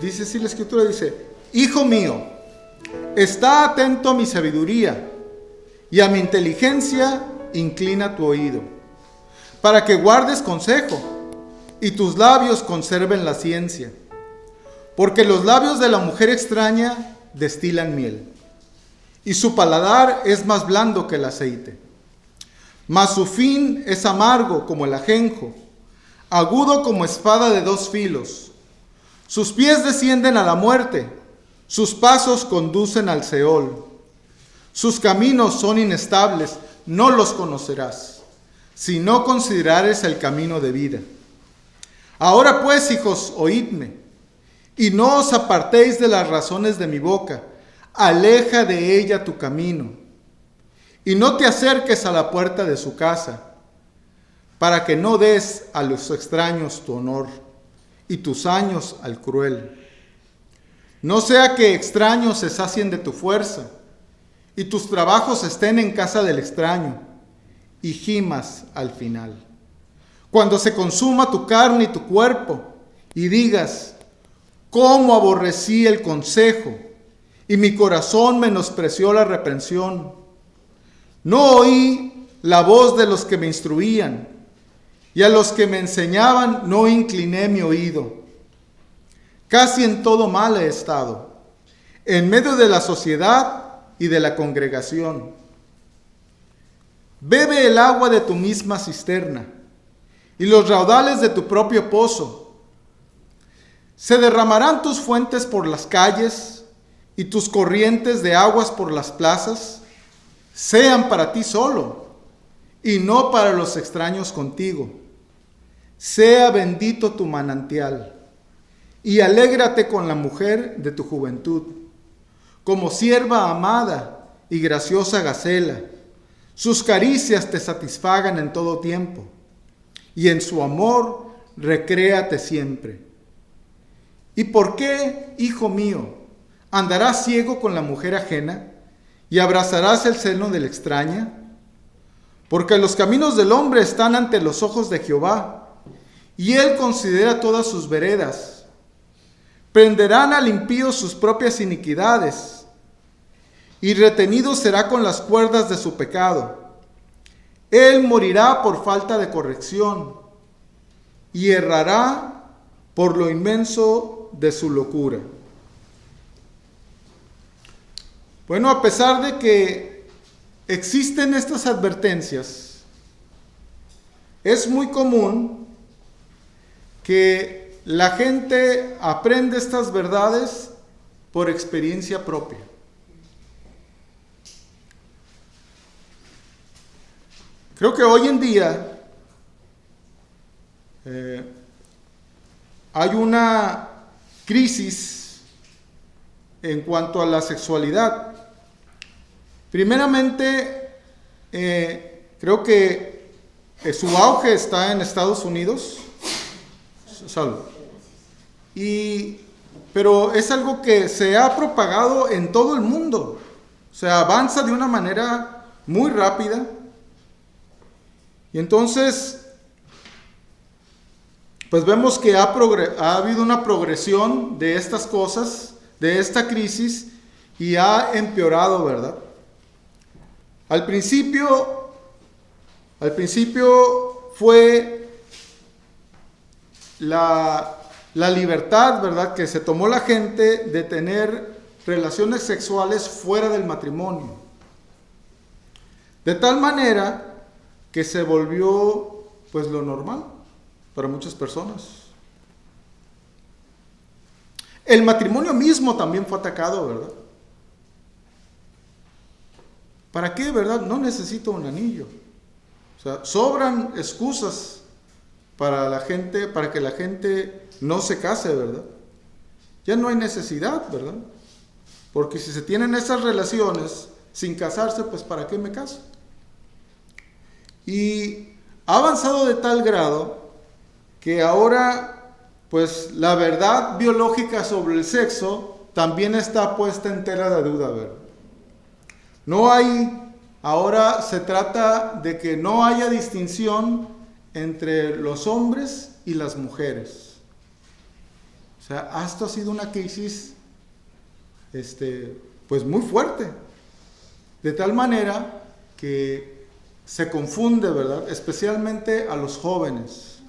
dice así la Escritura, dice: Hijo mío, está atento a mi sabiduría, y a mi inteligencia inclina tu oído, para que guardes consejo, y tus labios conserven la ciencia. Porque los labios de la mujer extraña destilan miel, y su paladar es más blando que el aceite. Mas su fin es amargo como el ajenjo, agudo como espada de dos filos. Sus pies descienden a la muerte, sus pasos conducen al Seol. Sus caminos son inestables, no los conocerás, si no considerares el camino de vida. Ahora pues, hijos, oídme, y no os apartéis de las razones de mi boca. Aleja de ella tu camino, y no te acerques a la puerta de su casa, para que no des a los extraños tu honor, y tus años al cruel. No sea que extraños se sacien de tu fuerza, y tus trabajos estén en casa del extraño, y gimas al final. Cuando se consuma tu carne y tu cuerpo, y digas: cómo aborrecí el consejo, y mi corazón menospreció la reprensión. No oí la voz de los que me instruían, y a los que me enseñaban no incliné mi oído. Casi en todo mal he estado, en medio de la sociedad y de la congregación. Bebe el agua de tu misma cisterna, y los raudales de tu propio pozo. Se derramarán tus fuentes por las calles, y tus corrientes de aguas por las plazas. Sean para ti solo, y no para los extraños contigo. Sea bendito tu manantial, y alégrate con la mujer de tu juventud, como sierva amada y graciosa gacela. Sus caricias te satisfagan en todo tiempo, y en su amor recréate siempre. ¿Y por qué, hijo mío, andarás ciego con la mujer ajena, y abrazarás el seno de la extraña? Porque los caminos del hombre están ante los ojos de Jehová, y él considera todas sus veredas. Prenderán al impío sus propias iniquidades, y retenido será con las cuerdas de su pecado. Él morirá por falta de corrección, y errará por lo inmenso de su locura. Bueno, a pesar de que existen estas advertencias, es muy común que la gente aprende estas verdades por experiencia propia. Creo que hoy en día hay una crisis en cuanto a la sexualidad. Primeramente, creo que su auge está en Estados Unidos. Salud. Pero es algo que se ha propagado en todo el mundo. O sea, avanza de una manera muy rápida. Y entonces, pues vemos que ha habido una progresión de estas cosas, de esta crisis, y ha empeorado, ¿verdad? Al principio fue la libertad, ¿verdad?, que se tomó la gente de tener relaciones sexuales fuera del matrimonio. De tal manera que se volvió, pues, lo normal para muchas personas. El matrimonio mismo también fue atacado, ¿verdad? ¿Para qué, verdad? No necesito un anillo. O sea, sobran excusas para que la gente no se case, ¿verdad? Ya no hay necesidad, ¿verdad? Porque si se tienen esas relaciones sin casarse, pues ¿para qué me caso? Y ha avanzado de tal grado que ahora, pues, la verdad biológica sobre el sexo también está puesta en tela de duda, ¿verdad? Ahora se trata de que no haya distinción entre los hombres y las mujeres. O sea, esto ha sido una crisis pues muy fuerte, de tal manera que se confunde, ¿verdad? Especialmente a los jóvenes.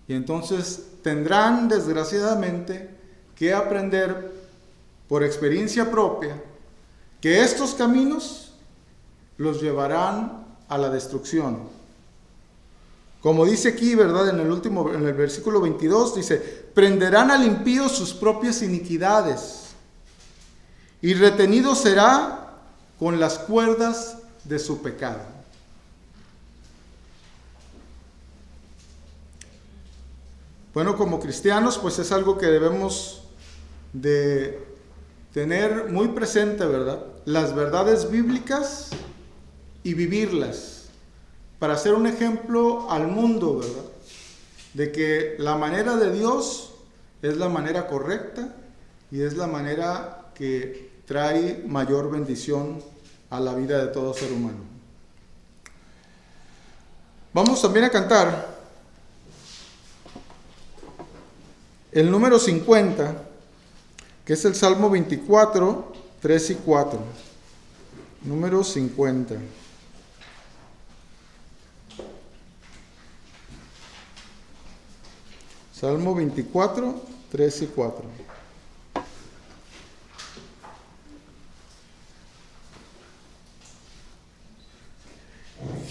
Y entonces tendrán, desgraciadamente, que aprender por experiencia propia que estos caminos los llevarán a la destrucción. Como dice aquí, ¿verdad? En el versículo 22, dice: prenderán al impío sus propias iniquidades, y retenido será con las cuerdas de su pecado. Bueno, como cristianos, pues es algo que debemos de tener muy presente, ¿verdad? Las verdades bíblicas y vivirlas, para ser un ejemplo al mundo, ¿verdad? De que la manera de Dios es la manera correcta y es la manera que trae mayor bendición a la vida de todo ser humano. Vamos también a cantar el número 50, que es el Salmo 24, 3 y 4. Número 50. Salmo 24, 3 y 4.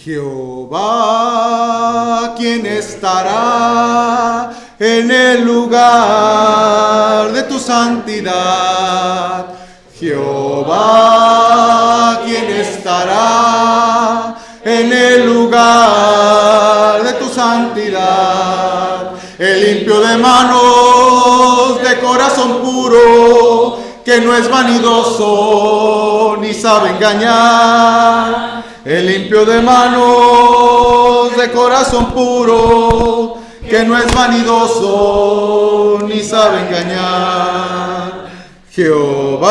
Jehová, ¿quién estará en el lugar de tu santidad? Jehová, ¿quién estará en el lugar de tu santidad? El limpio de manos, de corazón puro, que no es vanidoso ni sabe engañar. El limpio de manos, de corazón puro, que no es vanidoso ni sabe engañar. Jehová,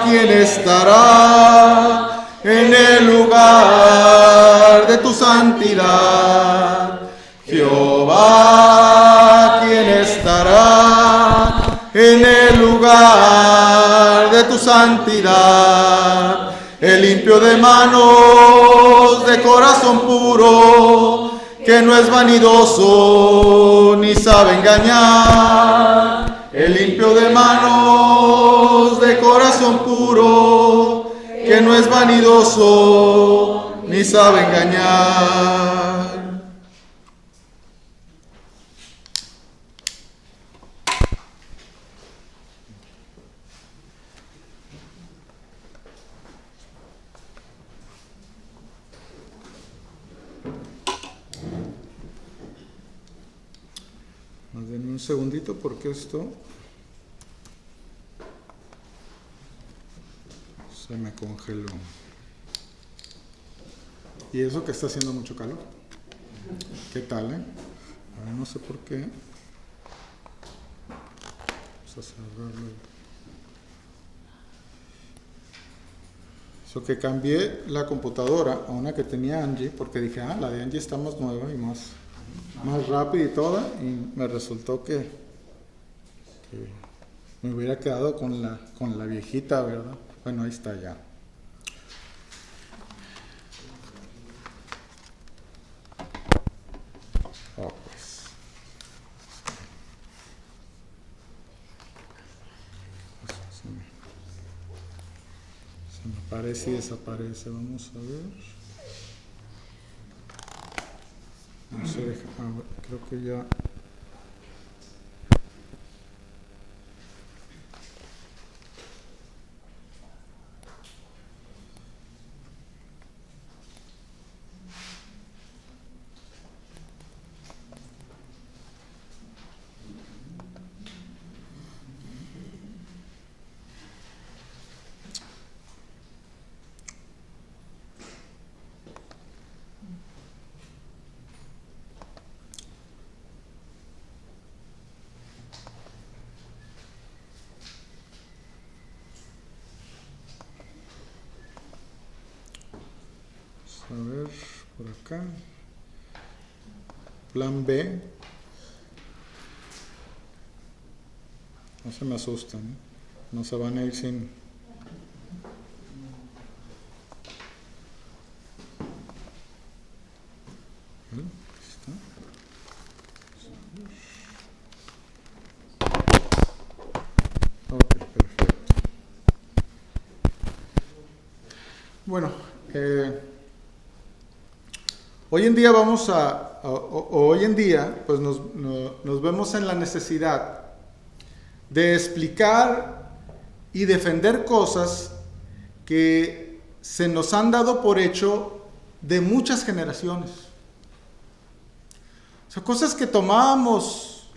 ¿quién estará en el lugar de tu santidad? Jehová, ¿quién estará en el lugar de tu santidad? El limpio de manos, de corazón puro, que no es vanidoso ni sabe engañar. El limpio de manos, de corazón puro, que no es vanidoso ni sabe engañar. Denme un segundito porque esto se me congeló. Y eso que está haciendo mucho calor. ¿Qué tal, A ver, no sé por qué. Vamos a cerrarlo. Eso que cambié la computadora a una que tenía Angie, porque dije, la de Angie está más nueva y más rápida y toda, y me resultó que me hubiera quedado con la viejita, ¿verdad? Bueno, ahí está ya. Pues. Se me aparece y desaparece. Vamos a ver. No se deja. Creo que ya. A ver, por acá. Plan B. No se me asustan, ¿eh? No se van a ir sin... Ok, perfecto. Bueno, hoy en día pues nos vemos en la necesidad de explicar y defender cosas que se nos han dado por hecho de muchas generaciones. O sea, cosas que tomábamos,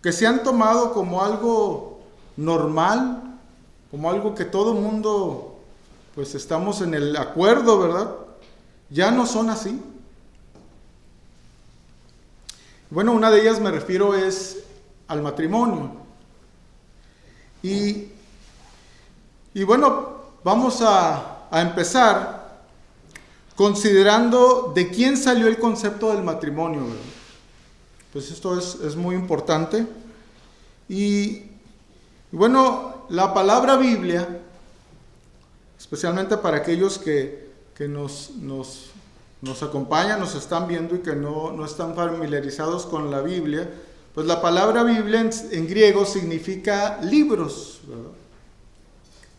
que se han tomado como algo normal, como algo que todo mundo, pues estamos en el acuerdo, ¿verdad? Ya no son así. Bueno, una de ellas me refiero es al matrimonio. Y bueno, vamos a empezar considerando de quién salió el concepto del matrimonio, ¿verdad? Pues esto es muy importante. Y bueno, la palabra Biblia, especialmente para aquellos que nos acompañan, nos están viendo y que no están familiarizados con la Biblia, pues la palabra Biblia en griego significa libros, ¿verdad?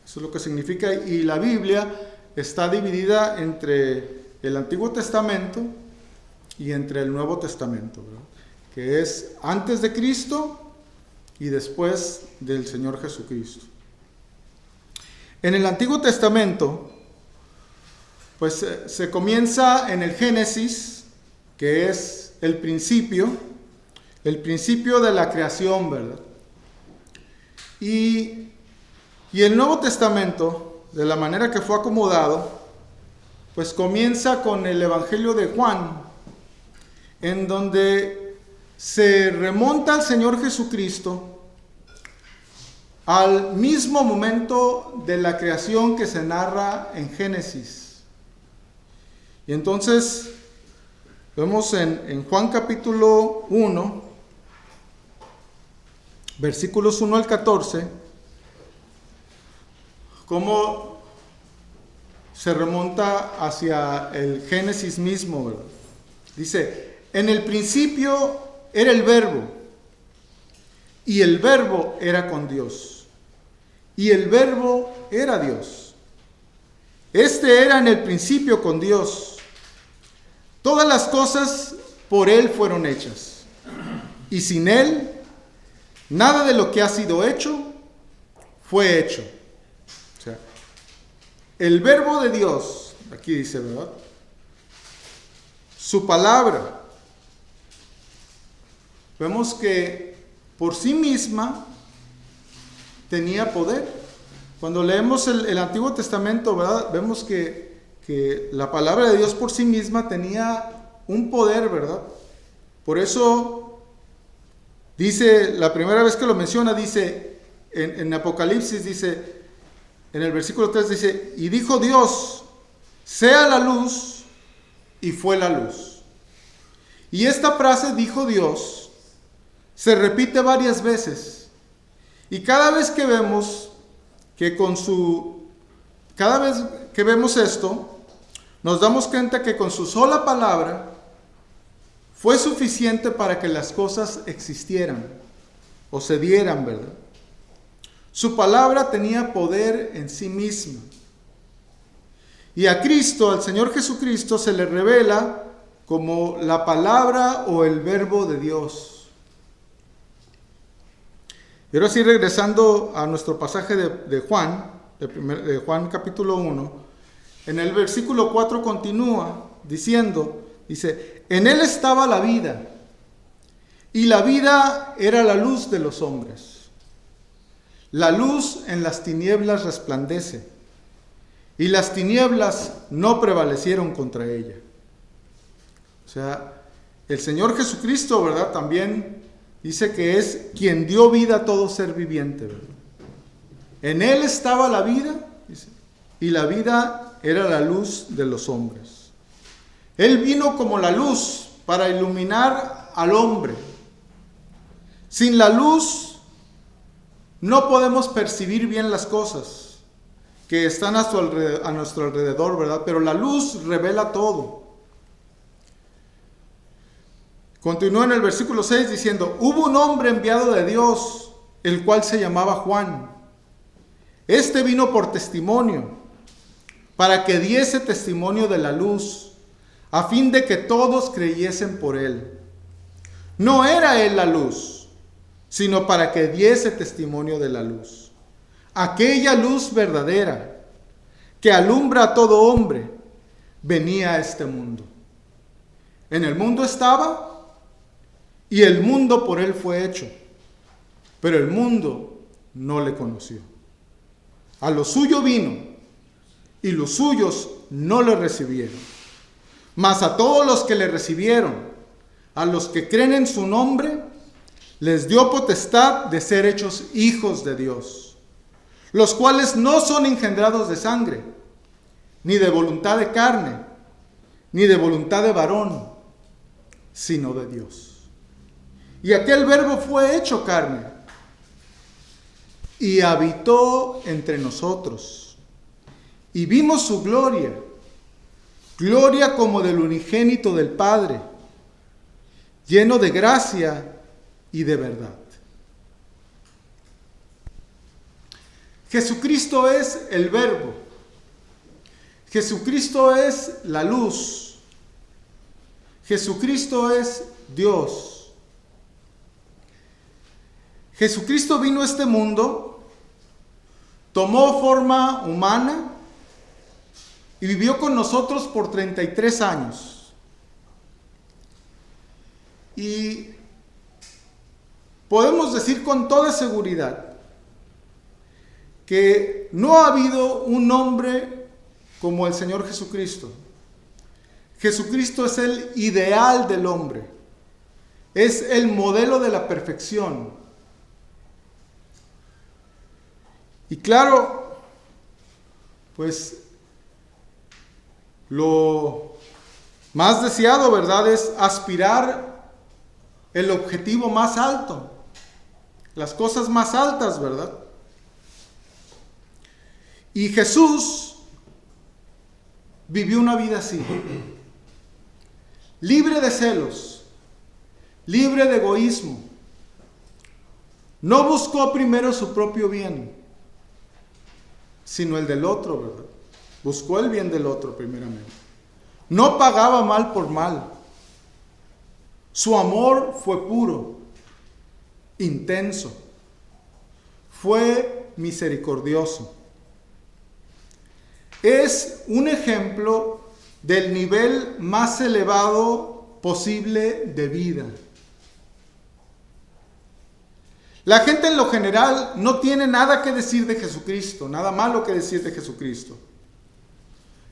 Eso es lo que significa, y la Biblia está dividida entre el Antiguo Testamento y entre el Nuevo Testamento, ¿verdad? Que es antes de Cristo y después del Señor Jesucristo. En el Antiguo Testamento, pues se comienza en el Génesis, que es el principio de la creación, ¿verdad? Y el Nuevo Testamento, de la manera que fue acomodado, pues comienza con el Evangelio de Juan, en donde se remonta al Señor Jesucristo al mismo momento de la creación que se narra en Génesis. Y entonces vemos en Juan capítulo 1, versículos 1 al 14, cómo se remonta hacia el Génesis mismo, ¿verdad? Dice, en el principio era el Verbo, y el Verbo era con Dios, y el Verbo era Dios. Este era en el principio con Dios. Todas las cosas por Él fueron hechas, y sin Él, nada de lo que ha sido hecho fue hecho. O sea, el Verbo de Dios, aquí dice, ¿verdad? Su palabra, vemos que por sí misma tenía poder. Cuando leemos el Antiguo Testamento, ¿verdad? Vemos que la palabra de Dios por sí misma tenía un poder, ¿verdad? Por eso dice, la primera vez que lo menciona, dice, en Apocalipsis, dice, en el versículo 3 dice, y dijo Dios, sea la luz, y fue la luz. Y esta frase, dijo Dios, se repite varias veces. Y cada vez que vemos cada vez que vemos esto, nos damos cuenta que con su sola palabra fue suficiente para que las cosas existieran o se dieran, ¿verdad? Su palabra tenía poder en sí misma. Y a Cristo, al Señor Jesucristo, se le revela como la palabra o el Verbo de Dios. Y ahora sí, regresando a nuestro pasaje de Juan, de Juan capítulo 1, en el versículo 4 continúa diciendo, dice, en Él estaba la vida, y la vida era la luz de los hombres. La luz en las tinieblas resplandece, y las tinieblas no prevalecieron contra ella. O sea, el Señor Jesucristo, ¿verdad? También dice que es quien dio vida a todo ser viviente, ¿verdad? En Él estaba la vida, dice, y la vida era la luz de los hombres. Él vino como la luz para iluminar al hombre. Sin la luz no podemos percibir bien las cosas que están a nuestro alrededor, ¿verdad? Pero la luz revela todo. Continúa en el versículo 6 diciendo: hubo un hombre enviado de Dios, el cual se llamaba Juan. Este vino por testimonio, para que diese testimonio de la luz, a fin de que todos creyesen por él. No era él la luz, sino para que diese testimonio de la luz. Aquella luz verdadera, que alumbra a todo hombre, venía a este mundo. En el mundo estaba, y el mundo por él fue hecho, pero el mundo no le conoció. A lo suyo vino, y los suyos no le recibieron. Mas a todos los que le recibieron, a los que creen en su nombre, les dio potestad de ser hechos hijos de Dios, los cuales no son engendrados de sangre, ni de voluntad de carne, ni de voluntad de varón, sino de Dios. Y aquel Verbo fue hecho carne, y habitó entre nosotros, y vimos su gloria, gloria como del unigénito del Padre, lleno de gracia y de verdad. Jesucristo es el Verbo. Jesucristo es la luz. Jesucristo es Dios. Jesucristo vino a este mundo, tomó forma humana y vivió con nosotros por 33 años. Y podemos decir con toda seguridad que no ha habido un hombre como el Señor Jesucristo. Jesucristo es el ideal del hombre, es el modelo de la perfección. Y claro, pues lo más deseado, ¿verdad?, es aspirar el objetivo más alto, las cosas más altas, ¿verdad? Y Jesús vivió una vida así, libre de celos, libre de egoísmo. No buscó primero su propio bien, sino el del otro, ¿verdad? Buscó el bien del otro primeramente. No pagaba mal por mal. Su amor fue puro, intenso, fue misericordioso. Es un ejemplo del nivel más elevado posible de vida. La gente en lo general no tiene nada que decir de Jesucristo, nada malo que decir de Jesucristo.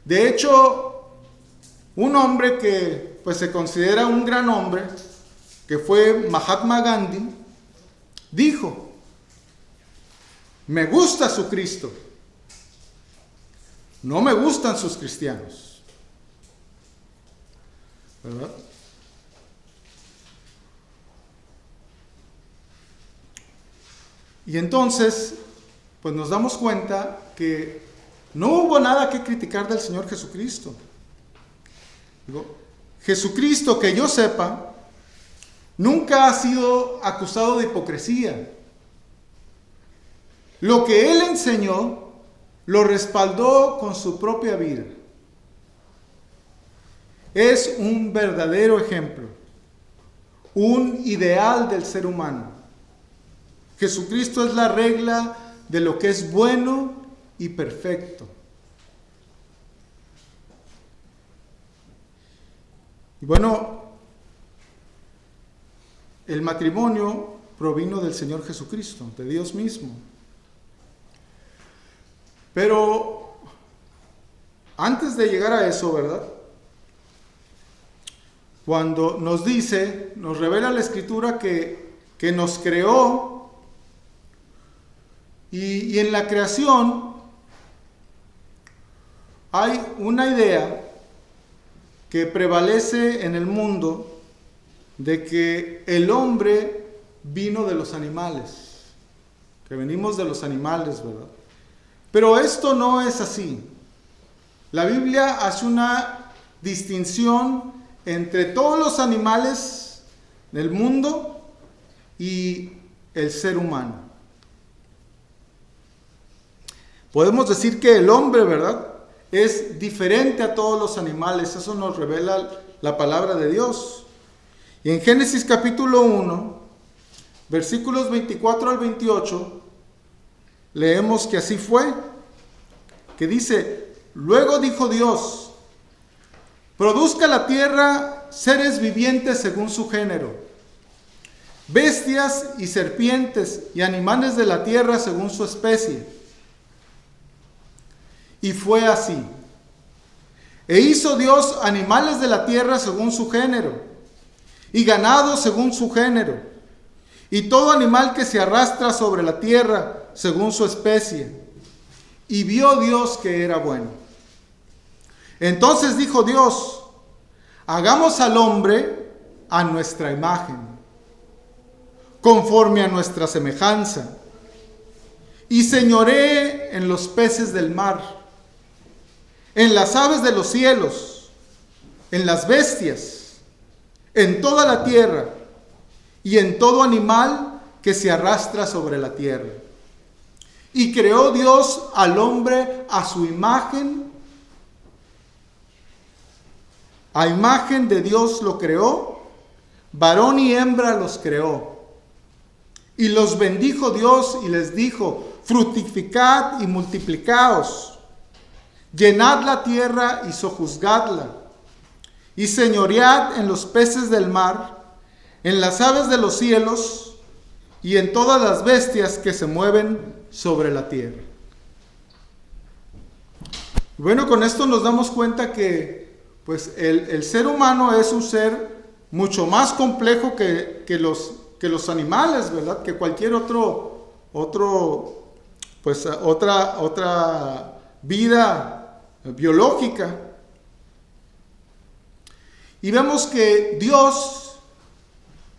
De hecho, un hombre que pues se considera un gran hombre, que fue Mahatma Gandhi, dijo: me gusta su Cristo, no me gustan sus cristianos. ¿Verdad? Y entonces, pues nos damos cuenta que no hubo nada que criticar del Señor Jesucristo. Jesucristo, que yo sepa, nunca ha sido acusado de hipocresía. Lo que Él enseñó, lo respaldó con su propia vida. Es un verdadero ejemplo, un ideal del ser humano. Jesucristo es la regla de lo que es bueno y perfecto. Y bueno, el matrimonio provino del Señor Jesucristo, de Dios mismo. Pero antes de llegar a eso, ¿verdad?, cuando nos dice, nos revela la Escritura que nos creó, y en la creación hay una idea que prevalece en el mundo de que el hombre vino de los animales. que venimos de los animales, ¿verdad? Pero esto no es así. La Biblia hace una distinción entre todos los animales del mundo y el ser humano. Podemos decir que el hombre, ¿verdad?, es diferente a todos los animales. Eso nos revela la palabra de Dios. Y en Génesis capítulo 1, versículos 24 al 28, leemos que así fue, que dice: luego dijo Dios, produzca la tierra seres vivientes según su género, bestias y serpientes y animales de la tierra según su especie. Y fue así. E hizo Dios animales de la tierra según su género, y ganado según su género, y todo animal que se arrastra sobre la tierra según su especie. Y vio Dios que era bueno. Entonces dijo Dios: hagamos al hombre a nuestra imagen, conforme a nuestra semejanza, y señoree en los peces del mar, en las aves de los cielos, en las bestias, en toda la tierra, y en todo animal que se arrastra sobre la tierra. Y creó Dios al hombre a su imagen. A imagen de Dios lo creó, varón y hembra los creó. Y los bendijo Dios y les dijo: fructificad y multiplicaos, llenad la tierra y sojuzgadla, y señoread en los peces del mar, en las aves de los cielos, y en todas las bestias que se mueven sobre la tierra. Bueno, con esto nos damos cuenta que pues el ser humano es un ser mucho más complejo que los animales, ¿verdad? Que cualquier otra vida biológica. Y vemos que Dios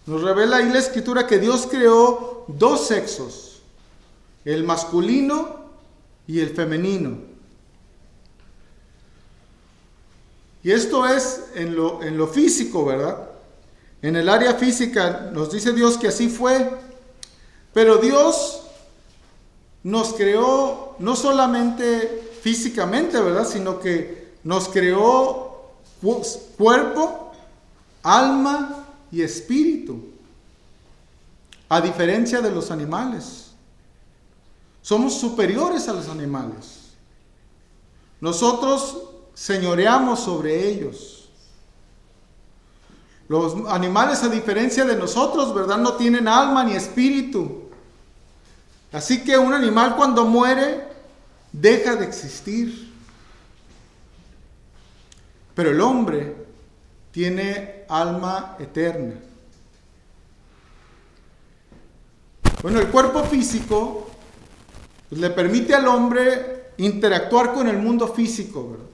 nos revela ahí la Escritura que Dios creó dos sexos, el masculino y el femenino. Y esto es en lo físico, ¿verdad? En el área física nos dice Dios que así fue, pero Dios nos creó no solamente físicamente, ¿verdad?, sino que nos creó cuerpo, alma y espíritu. A diferencia de los animales, somos superiores a los animales. Nosotros señoreamos sobre ellos. Los animales, a diferencia de nosotros, ¿verdad?, no tienen alma ni espíritu. Así que un animal cuando muere deja de existir. Pero el hombre tiene alma eterna. Bueno, el cuerpo físico pues, le permite al hombre interactuar con el mundo físico, ¿verdad?,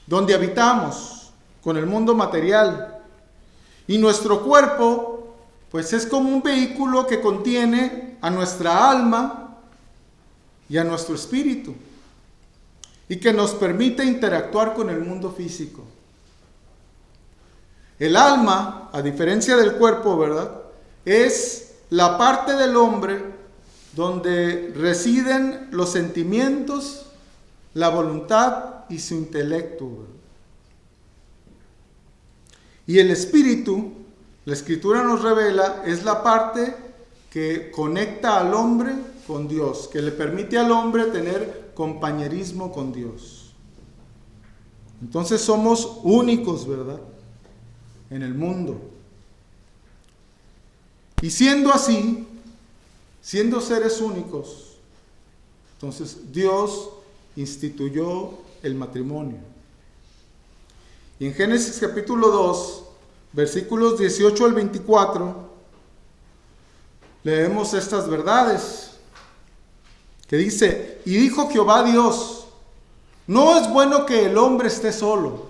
donde habitamos, con el mundo material. Y nuestro cuerpo, pues es como un vehículo que contiene a nuestra alma y a nuestro espíritu, y que nos permite interactuar con el mundo físico. El alma, a diferencia del cuerpo, ¿verdad?, es la parte del hombre donde residen los sentimientos, la voluntad y su intelecto, ¿verdad? Y el espíritu, la Escritura nos revela, es la parte que conecta al hombre con Dios, que le permite al hombre tener compañerismo con Dios. Entonces somos únicos, ¿verdad?, en el mundo. Y siendo así, siendo seres únicos, entonces Dios instituyó el matrimonio. Y en Génesis capítulo 2, versículos 18 al 24, leemos estas verdades, que dice: y dijo Jehová Dios, no es bueno que el hombre esté solo,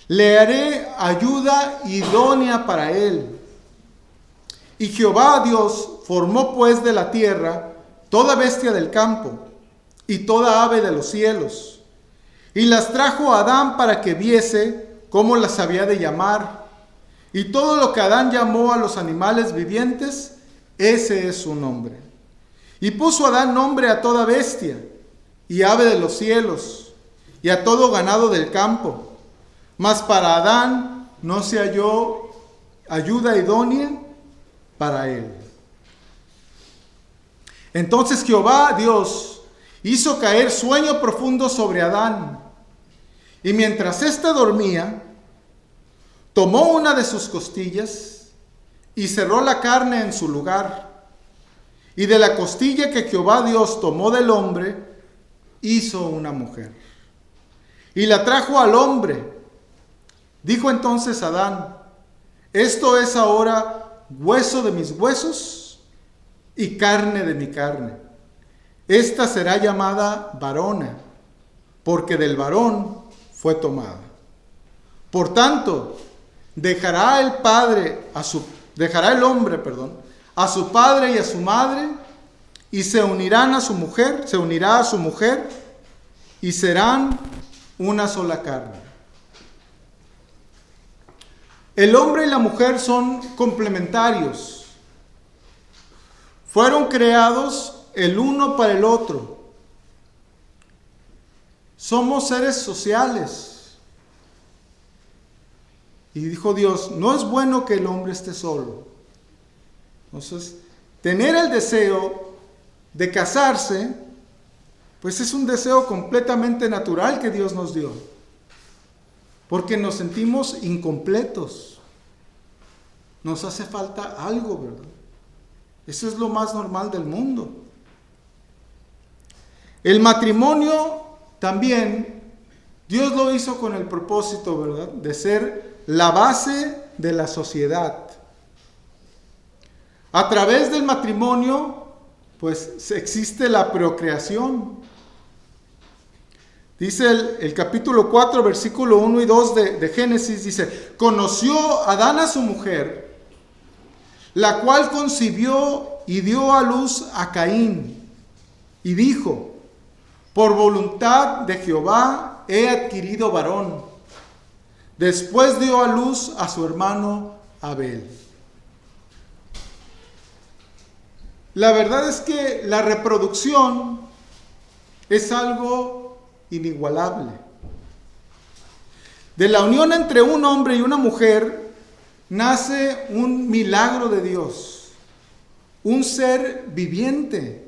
le haré ayuda idónea para él. Y Jehová Dios formó pues de la tierra toda bestia del campo y toda ave de los cielos, y las trajo a Adán para que viese cómo las había de llamar. Y todo lo que Adán llamó a los animales vivientes, ese es su nombre. Y puso Adán nombre a toda bestia y ave de los cielos y a todo ganado del campo. Mas para Adán no se halló ayuda idónea para él. Entonces Jehová Dios hizo caer sueño profundo sobre Adán, y mientras éste dormía, tomó una de sus costillas y cerró la carne en su lugar. Y de la costilla que Jehová Dios tomó del hombre, hizo una mujer. Y la trajo al hombre. Dijo entonces Adán: esto es ahora hueso de mis huesos y carne de mi carne. Esta será llamada varona, porque del varón fue tomada. Por tanto, dejará el hombre a su padre y a su madre, y se unirá a su mujer, y serán una sola carne. El hombre y la mujer son complementarios. Fueron creados el uno para el otro. Somos seres sociales. Y dijo Dios: no es bueno que el hombre esté solo. Entonces, tener el deseo de casarse, pues es un deseo completamente natural que Dios nos dio. Porque nos sentimos incompletos. Nos hace falta algo, ¿verdad? Eso es lo más normal del mundo. El matrimonio también, Dios lo hizo con el propósito, ¿verdad?, de ser la base de la sociedad. A través del matrimonio, pues existe la procreación. Dice el capítulo 4, versículo 1 y 2 de Génesis, dice: conoció Adán a su mujer, la cual concibió y dio a luz a Caín, y dijo: por voluntad de Jehová he adquirido varón. Después dio a luz a su hermano Abel. La verdad es que la reproducción es algo inigualable. De la unión entre un hombre y una mujer nace un milagro de Dios, un ser viviente.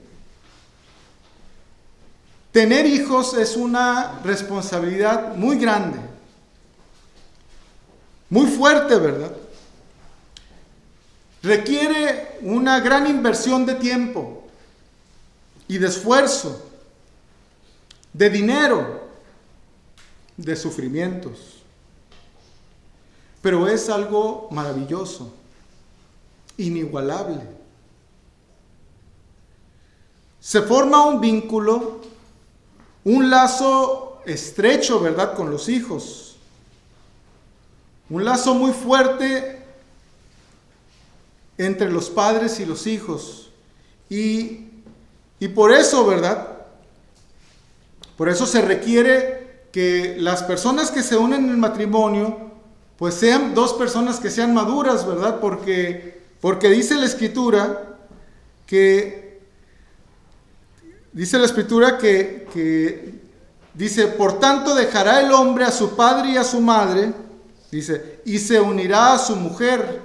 Tener hijos es una responsabilidad muy grande, muy fuerte, ¿verdad? Requiere una gran inversión de tiempo y de esfuerzo, de dinero, de sufrimientos. Pero es algo maravilloso, inigualable. Se forma un vínculo, un lazo estrecho, ¿verdad?, con los hijos. Un lazo muy fuerte entre los padres y los hijos. Y por eso, ¿verdad?, por eso se requiere que las personas que se unen en el matrimonio, pues sean dos personas que sean maduras, ¿verdad? Porque dice la Escritura que dice: por tanto dejará el hombre a su padre y a su madre, dice, y se unirá a su mujer,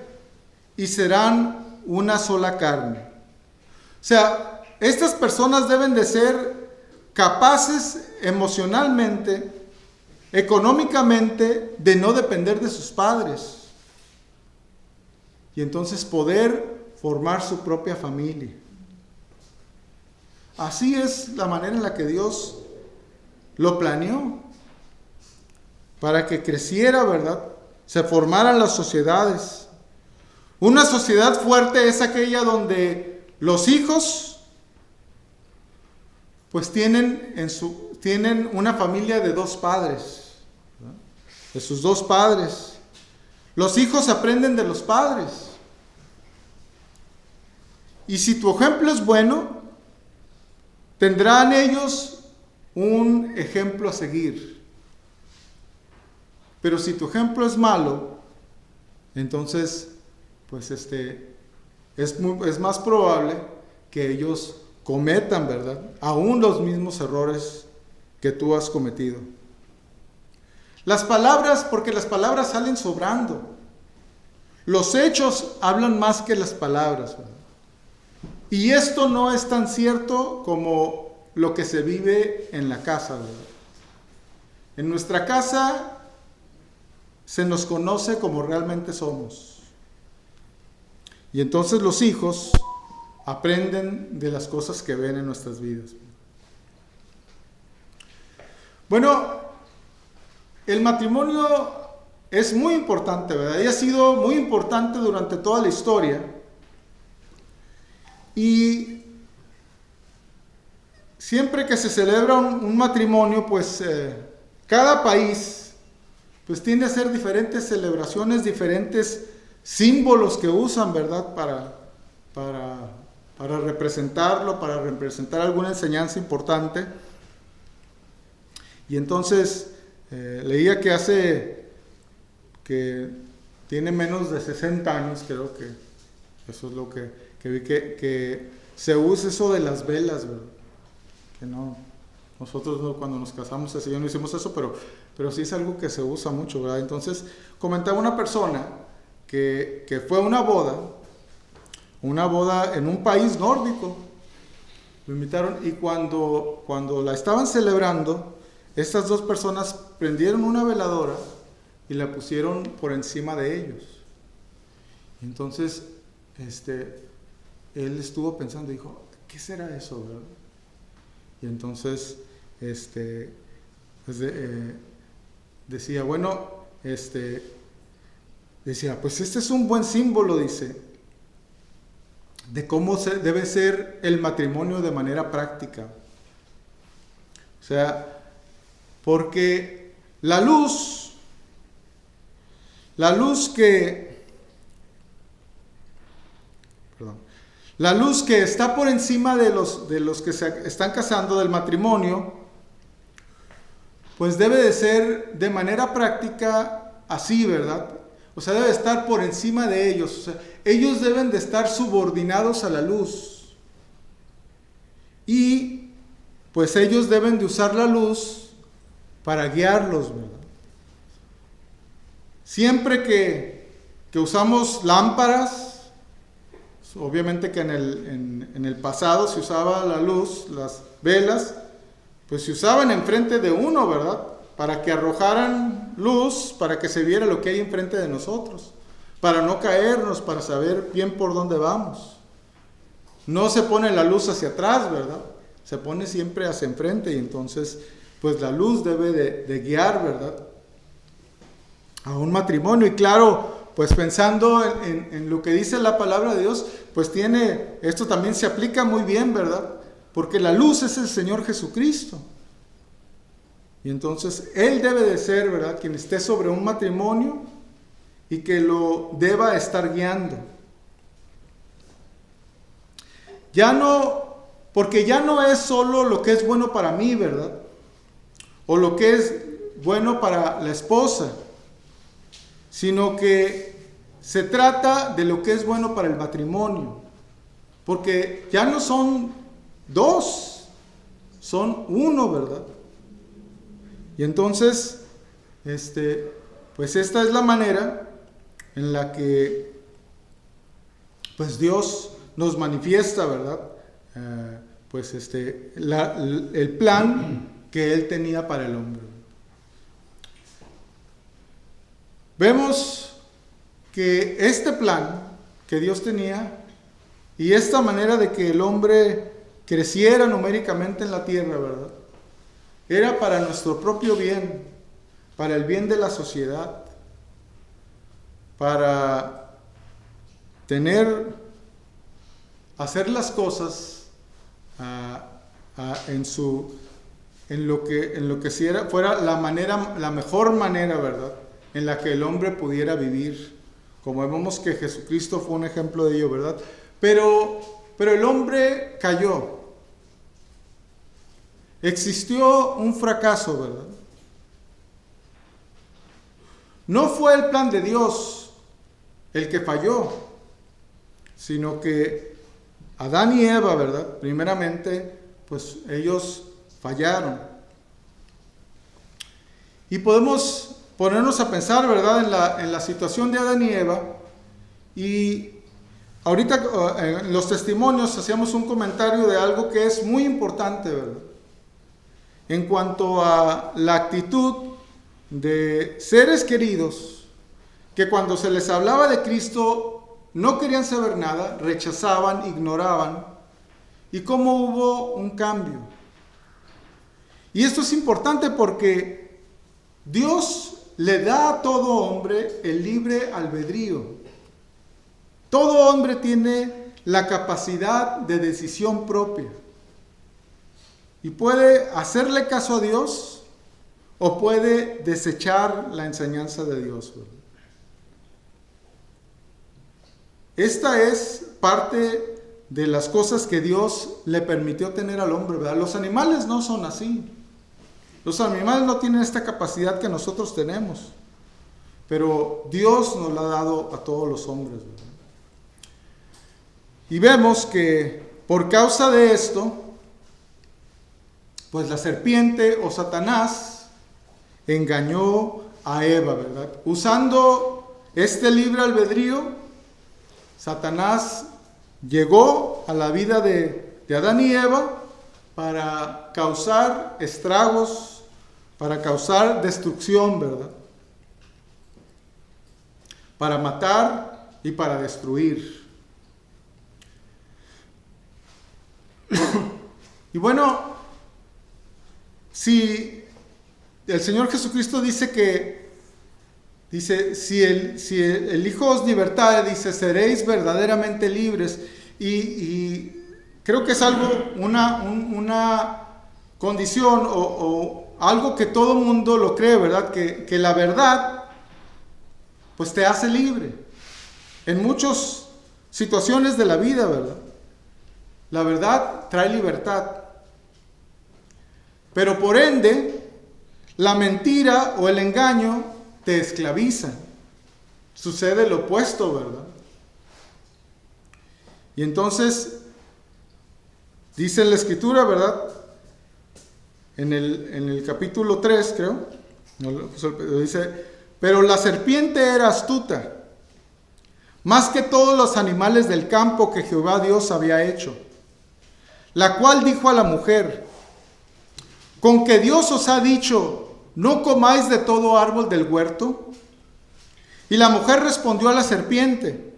y serán una sola carne. O sea, estas personas deben de ser capaces emocionalmente, económicamente, de no depender de sus padres. Y entonces poder formar su propia familia. Así es la manera en la que Dios lo planeó. Para que creciera, ¿verdad?, se formaran las sociedades. Una sociedad fuerte es aquella donde los hijos pues tienen una familia de dos padres, ¿verdad?, de sus dos padres. Los hijos aprenden de los padres. Y si tu ejemplo es bueno, tendrán ellos un ejemplo a seguir. Pero si tu ejemplo es malo, entonces, pues es más probable que ellos cometan, ¿verdad?, aún los mismos errores que tú has cometido. Las palabras, porque las palabras salen sobrando. Los hechos hablan más que las palabras, ¿verdad? Y esto no es tan cierto como lo que se vive en la casa, ¿verdad? En nuestra casa se nos conoce como realmente somos. Y entonces los hijos aprenden de las cosas que ven en nuestras vidas. Bueno, el matrimonio es muy importante, ¿verdad? Y ha sido muy importante durante toda la historia. Y siempre que se celebra un matrimonio, pues cada país pues tiende a hacer diferentes celebraciones, diferentes símbolos que usan, ¿verdad? Para representarlo, para representar alguna enseñanza importante. Y entonces leía que tiene menos de 60 años, creo que eso es lo que vi, que se usa eso de las velas, ¿verdad? Que no, nosotros no, cuando nos casamos así ya no hicimos eso, pero sí es algo que se usa mucho, ¿verdad? Entonces comentaba una persona que fue a una boda en un país nórdico. Lo invitaron y cuando la estaban celebrando, estas dos personas prendieron una veladora y la pusieron por encima de ellos. Entonces, él estuvo pensando, dijo, ¿qué será eso, verdad? Y entonces, decía, bueno, decía, pues este es un buen símbolo, dice, de cómo debe ser el matrimonio de manera práctica. O sea, porque la luz que está por encima de los que se están casando, del matrimonio, pues debe de ser de manera práctica así, ¿verdad? O sea, debe estar por encima de ellos. O sea, ellos deben de estar subordinados a la luz. Y pues ellos deben de usar la luz para guiarlos, ¿verdad? Siempre que usamos lámparas, obviamente que en el pasado se usaba la luz, las velas, pues se usaban enfrente de uno, ¿verdad? Para que arrojaran luz, para que se viera lo que hay enfrente de nosotros, para no caernos, para saber bien por dónde vamos. No se pone la luz hacia atrás, ¿verdad? Se pone siempre hacia enfrente y entonces, pues la luz debe de guiar, ¿verdad?, a un matrimonio. Y claro, pues pensando en lo que dice la palabra de Dios, pues esto también se aplica muy bien, ¿verdad? Porque la luz es el Señor Jesucristo. Y entonces Él debe de ser, ¿verdad?, quien esté sobre un matrimonio y que lo deba estar guiando. Porque ya no es solo lo que es bueno para mí, ¿verdad? O lo que es bueno para la esposa, sino que se trata de lo que es bueno para el matrimonio. Porque ya no son dos, son uno, ¿verdad? Y entonces, pues esta es la manera en la que pues Dios nos manifiesta, ¿verdad? El plan que Él tenía para el hombre. Vemos que este plan que Dios tenía y esta manera de que el hombre creciera numéricamente en la tierra, ¿verdad?, era para nuestro propio bien, para el bien de la sociedad, para hacer las cosas en lo que fuera la mejor manera, ¿verdad?, en la que el hombre pudiera vivir. Como vemos que Jesucristo fue un ejemplo de ello, ¿verdad? Pero pero el hombre cayó. Existió un fracaso, ¿verdad? No fue el plan de Dios el que falló, sino que Adán y Eva, ¿verdad? Primeramente, pues ellos fallaron. Y podemos ponernos a pensar, ¿verdad? En la situación de Adán y Eva. Y ahorita en los testimonios hacíamos un comentario de algo que es muy importante, ¿verdad? En cuanto a la actitud de seres queridos que cuando se les hablaba de Cristo no querían saber nada, rechazaban, ignoraban, y cómo hubo un cambio. Y esto es importante porque Dios le da a todo hombre el libre albedrío. Todo hombre tiene la capacidad de decisión propia y puede hacerle caso a Dios o puede desechar la enseñanza de Dios. Esta es parte de las cosas que Dios le permitió tener al hombre, ¿verdad? Los animales no son así. Los animales no tienen esta capacidad que nosotros tenemos, pero Dios nos la ha dado a todos los hombres, ¿verdad? Y vemos que por causa de esto, pues la serpiente o Satanás engañó a Eva, ¿verdad? Usando este libre albedrío, Satanás llegó a la vida de Adán y Eva para causar estragos, para causar destrucción, ¿verdad? Para matar y para destruir. Y bueno, si el Señor Jesucristo dice si el Hijo os libertare, dice, seréis verdaderamente libres. Y creo que es algo, una condición o algo que todo mundo lo cree, ¿verdad? Que la verdad, pues te hace libre. En muchas situaciones de la vida, ¿verdad? La verdad trae libertad. Pero por ende, la mentira o el engaño te esclaviza. Sucede lo opuesto, ¿verdad? Y entonces, dice la Escritura, ¿verdad? En el capítulo 3, creo, dice, pero la serpiente era astuta, más que todos los animales del campo que Jehová Dios había hecho, la cual dijo a la mujer, ¿con que Dios os ha dicho, no comáis de todo árbol del huerto? Y la mujer respondió a la serpiente,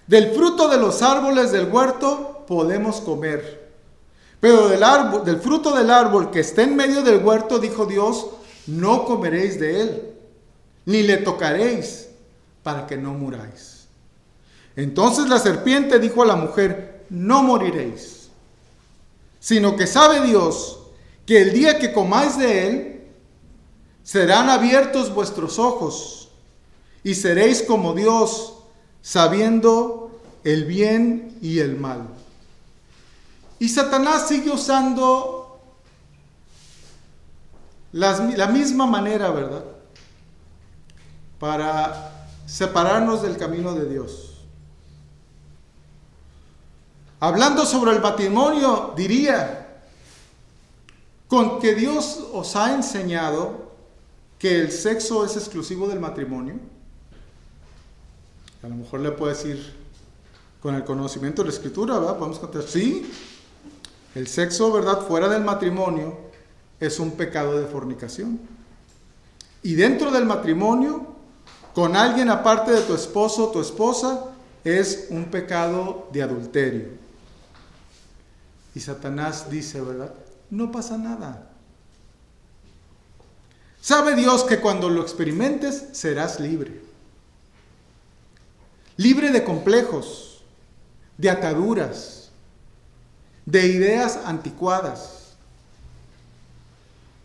del fruto de los árboles del huerto podemos comer, pero del fruto del árbol que está en medio del huerto, dijo Dios, no comeréis de él, ni le tocaréis, para que no muráis. Entonces la serpiente dijo a la mujer, no moriréis, sino que sabe Dios que el día que comáis de él, serán abiertos vuestros ojos, y seréis como Dios, sabiendo el bien y el mal. Y Satanás sigue usando la misma manera, ¿verdad? Para separarnos del camino de Dios. Hablando sobre el matrimonio, diría, con que Dios os ha enseñado que el sexo es exclusivo del matrimonio. A lo mejor le puedo decir, con el conocimiento de la Escritura, ¿verdad? Podemos contestar, sí, el sexo, ¿verdad?, fuera del matrimonio es un pecado de fornicación. Y dentro del matrimonio, con alguien aparte de tu esposo o tu esposa, es un pecado de adulterio. Y Satanás dice, ¿verdad?, no pasa nada. Sabe Dios que cuando lo experimentes serás libre. Libre de complejos, de ataduras, de ideas anticuadas.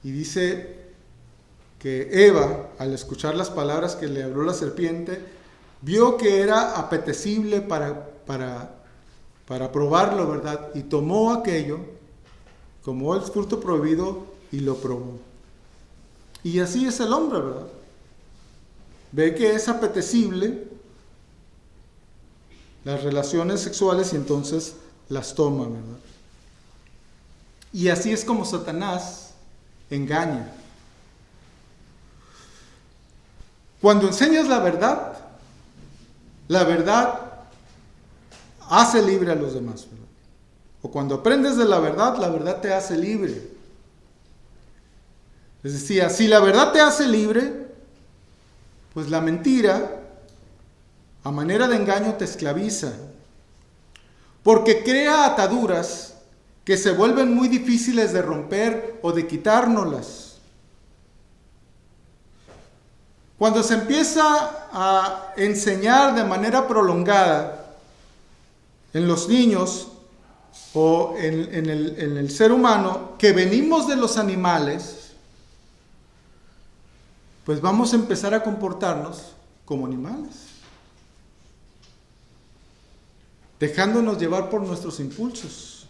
Y dice que Eva, al escuchar las palabras que le habló la serpiente, vio que era apetecible para para probarlo, ¿verdad? Y tomó aquello, tomó el fruto prohibido y lo probó. Y así es el hombre, ¿verdad? Ve que es apetecible las relaciones sexuales y entonces las toma, ¿verdad? Y así es como Satanás engaña. Cuando enseñas la verdad hace libre a los demás, ¿verdad? O cuando aprendes de la verdad te hace libre. Les decía, si la verdad te hace libre, pues la mentira, a manera de engaño, te esclaviza. Porque crea ataduras que se vuelven muy difíciles de romper o de quitárnoslas. Cuando se empieza a enseñar de manera prolongada en los niños o en el ser humano que venimos de los animales, pues vamos a empezar a comportarnos como animales, dejándonos llevar por nuestros impulsos.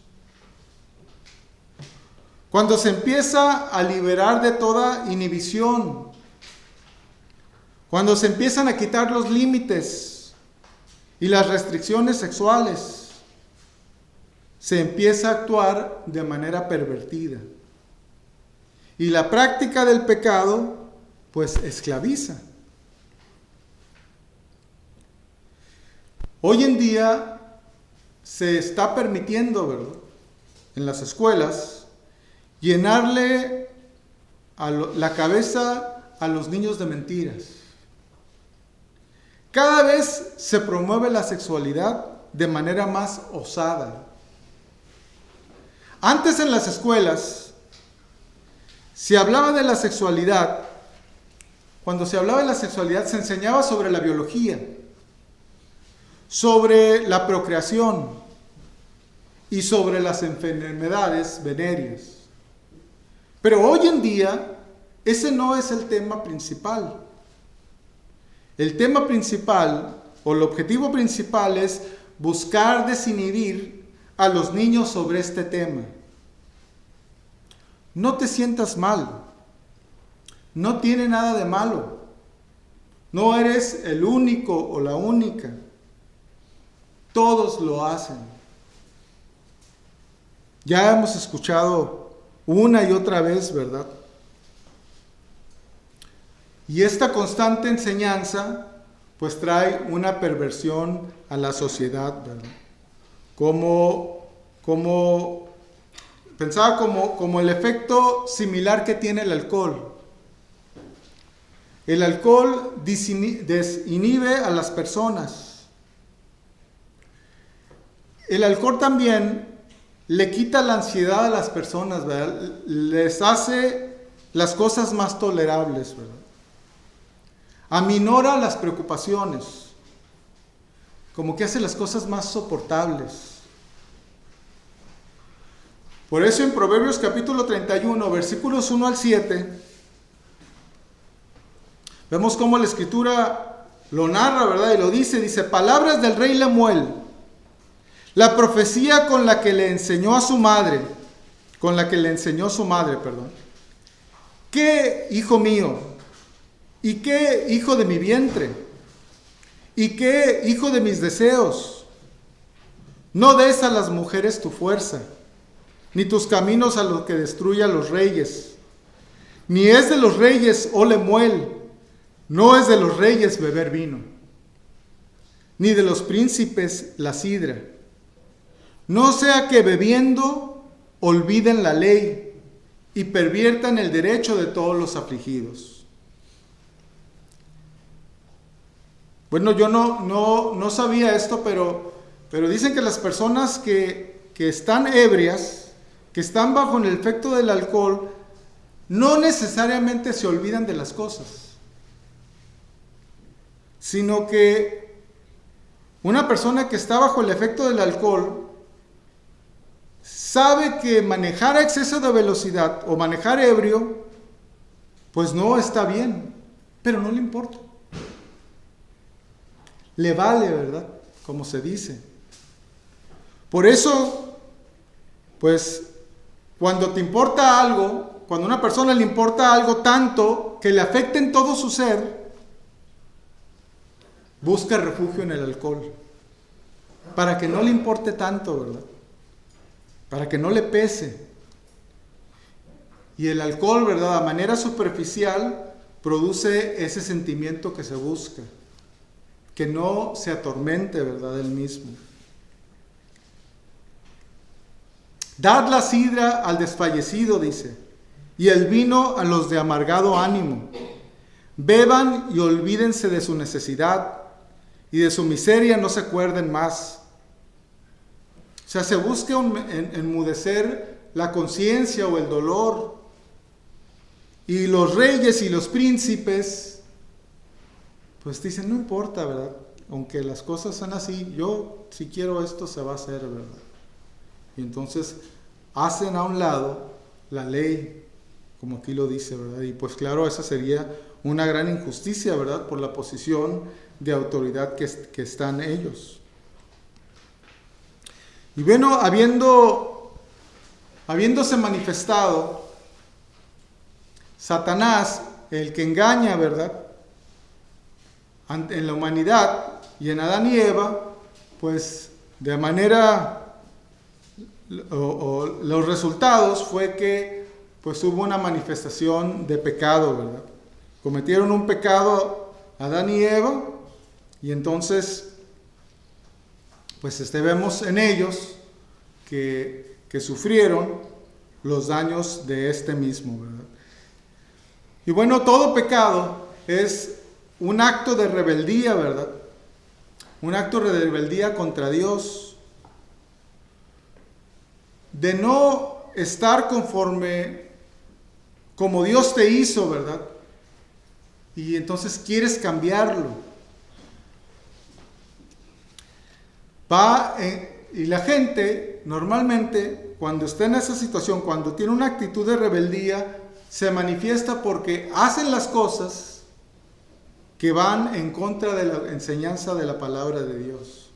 Cuando se empieza a liberar de toda inhibición, cuando se empiezan a quitar los límites y las restricciones sexuales, se empieza a actuar de manera pervertida. Y la práctica del pecado, pues, esclaviza. Hoy en día se está permitiendo, ¿verdad?, en las escuelas, llenarle la cabeza a los niños de mentiras. Cada vez se promueve la sexualidad de manera más osada. Antes en las escuelas se hablaba de la sexualidad. Cuando se hablaba de la sexualidad se enseñaba sobre la biología, sobre la procreación y sobre las enfermedades venéreas. Pero hoy en día ese no es el tema principal. El tema principal o el objetivo principal es buscar desinhibir a los niños sobre este tema. No te sientas mal. No tiene nada de malo. No eres el único o la única. Todos lo hacen. Ya hemos escuchado una y otra vez, ¿verdad? Y esta constante enseñanza pues trae una perversión a la sociedad, ¿verdad? Pensaba como el efecto similar que tiene el alcohol. El alcohol desinhibe a las personas. El alcohol también le quita la ansiedad a las personas, ¿verdad? Les hace las cosas más tolerables, ¿verdad? Aminora las preocupaciones, como que hace las cosas más soportables. Por eso en Proverbios capítulo 31, versículos 1 al 7, vemos cómo la Escritura lo narra, ¿verdad? Y lo dice, palabras del rey Lemuel, la profecía con la que le enseñó su madre. ¿Qué, hijo mío? ¿Y qué, hijo de mi vientre? ¿Y qué, hijo de mis deseos? No des a las mujeres tu fuerza, ni tus caminos a lo que destruye a los reyes. Ni es de los reyes, oh Lemuel, no es de los reyes beber vino, ni de los príncipes la sidra. No sea que bebiendo olviden la ley y perviertan el derecho de todos los afligidos. Bueno, yo no sabía esto, pero dicen que las personas que están ebrias, que están bajo el efecto del alcohol, no necesariamente se olvidan de las cosas, sino que una persona que está bajo el efecto del alcohol sabe que manejar a exceso de velocidad o manejar ebrio, pues no está bien, pero no le importa. Le vale, ¿verdad? Como se dice. Por eso, pues, cuando te importa algo, cuando a una persona le importa algo tanto que le afecte en todo su ser, busca refugio en el alcohol. Para que no le importe tanto, ¿verdad? Para que no le pese. Y el alcohol, ¿verdad? A manera superficial produce ese sentimiento que se busca. Que no se atormente, ¿verdad? Él mismo. Dad la sidra al desfallecido, dice, y el vino a los de amargado ánimo. Beban y olvídense de su necesidad, y de su miseria no se acuerden más. O sea, se busca enmudecer la conciencia o el dolor. Y los reyes y los príncipes, pues dicen, no importa, ¿verdad? Aunque las cosas son así, yo si quiero esto se va a hacer, ¿verdad? Y entonces hacen a un lado la ley, como aquí lo dice, ¿verdad? Y pues claro, esa sería una gran injusticia, ¿verdad? Por la posición de autoridad que están ellos. Y bueno, habiéndose manifestado Satanás, el que engaña, ¿verdad?, en la humanidad y en Adán y Eva, pues de manera, los resultados fue que pues hubo una manifestación de pecado, ¿verdad? Cometieron un pecado Adán y Eva, y entonces pues vemos en ellos que sufrieron los daños de este mismo, ¿verdad? Y bueno, todo pecado es un acto de rebeldía, ¿verdad? Un acto de rebeldía contra Dios, de no estar conforme como Dios te hizo, ¿verdad? Y entonces quieres cambiarlo. Y la gente normalmente cuando está en esa situación, cuando tiene una actitud de rebeldía, se manifiesta porque hacen las cosas que van en contra de la enseñanza de la palabra de Dios.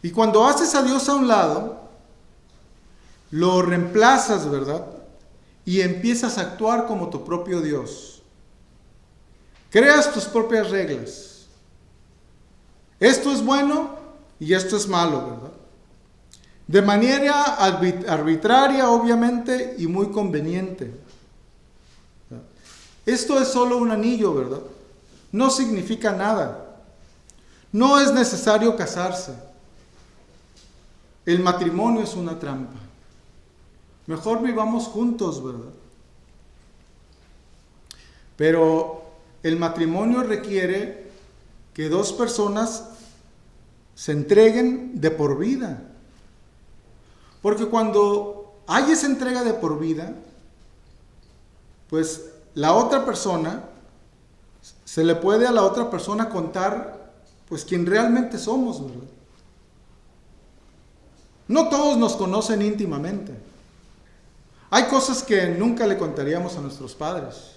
Y cuando haces a Dios a un lado, lo reemplazas, ¿verdad? Y empiezas a actuar como tu propio Dios. Creas tus propias reglas. Esto es bueno y esto es malo, ¿verdad? De manera arbitraria, obviamente, y muy conveniente. Esto es solo un anillo, ¿verdad? No significa nada. No es necesario casarse. El matrimonio es una trampa. Mejor vivamos juntos, ¿verdad? Pero el matrimonio requiere que dos personas se entreguen de por vida. Porque cuando hay esa entrega de por vida, pues la otra persona, se le puede a la otra persona contar, pues quién realmente somos, ¿verdad? No todos nos conocen íntimamente. Hay cosas que nunca le contaríamos a nuestros padres.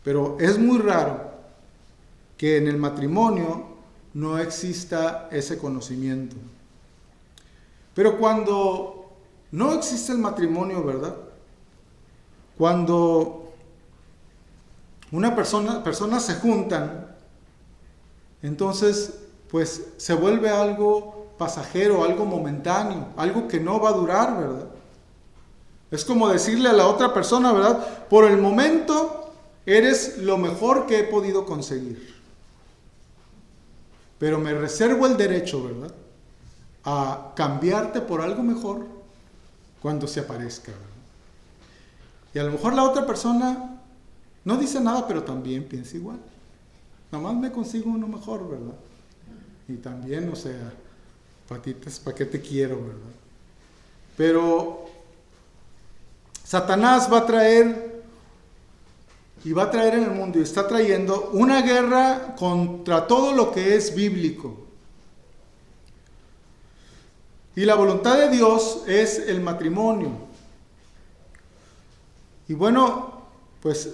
Pero es muy raro que en el matrimonio no exista ese conocimiento. Pero cuando no existe el matrimonio, ¿verdad? Cuando personas se juntan, entonces pues se vuelve algo pasajero, algo momentáneo, algo que no va a durar, ¿verdad? Es como decirle a la otra persona, ¿verdad? Por el momento eres lo mejor que he podido conseguir. Pero me reservo el derecho, ¿verdad?, a cambiarte por algo mejor cuando se aparezca, ¿verdad? Y a lo mejor la otra persona no dice nada, pero también piensa igual. Nomás me consigo uno mejor, ¿verdad? Y también, o sea, patitas, ¿para qué te quiero, verdad? Pero Satanás va a traer en el mundo, y está trayendo una guerra contra todo lo que es bíblico. Y la voluntad de Dios es el matrimonio. Y bueno, pues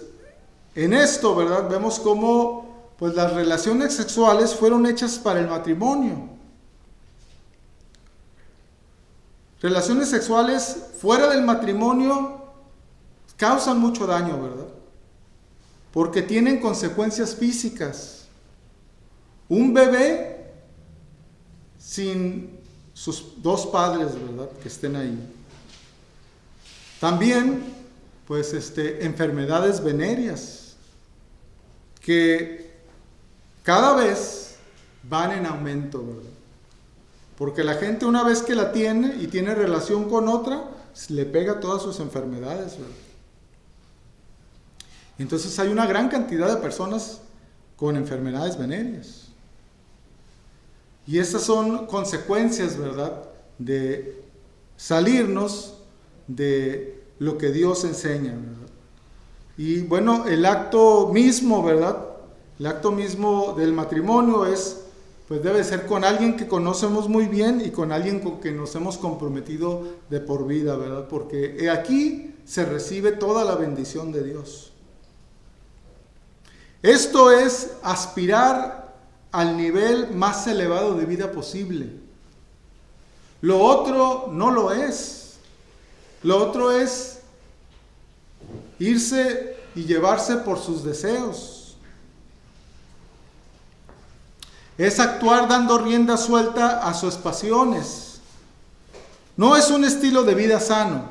en esto, ¿verdad?, vemos cómo pues las relaciones sexuales fueron hechas para el matrimonio. relaciones sexuales fuera del matrimonio causan mucho daño, ¿verdad? Porque tienen consecuencias físicas. Un bebé sin sus dos padres, ¿verdad?, que estén ahí. También, pues, enfermedades venéreas que cada vez van en aumento, ¿verdad? Porque la gente, una vez que la tiene y tiene relación con otra, le pega todas sus enfermedades, ¿verdad? Entonces hay una gran cantidad de personas con enfermedades venéreas. Y estas son consecuencias, ¿verdad?, de salirnos de lo que Dios enseña, ¿verdad? Y bueno, el acto mismo, ¿verdad? El acto mismo del matrimonio pues debe ser con alguien que conocemos muy bien y con alguien con que nos hemos comprometido de por vida, ¿verdad? Porque aquí se recibe toda la bendición de Dios. Esto es aspirar al nivel más elevado de vida posible. Lo otro no lo es. Lo otro es irse y llevarse por sus deseos. Es actuar dando rienda suelta a sus pasiones. No es un estilo de vida sano,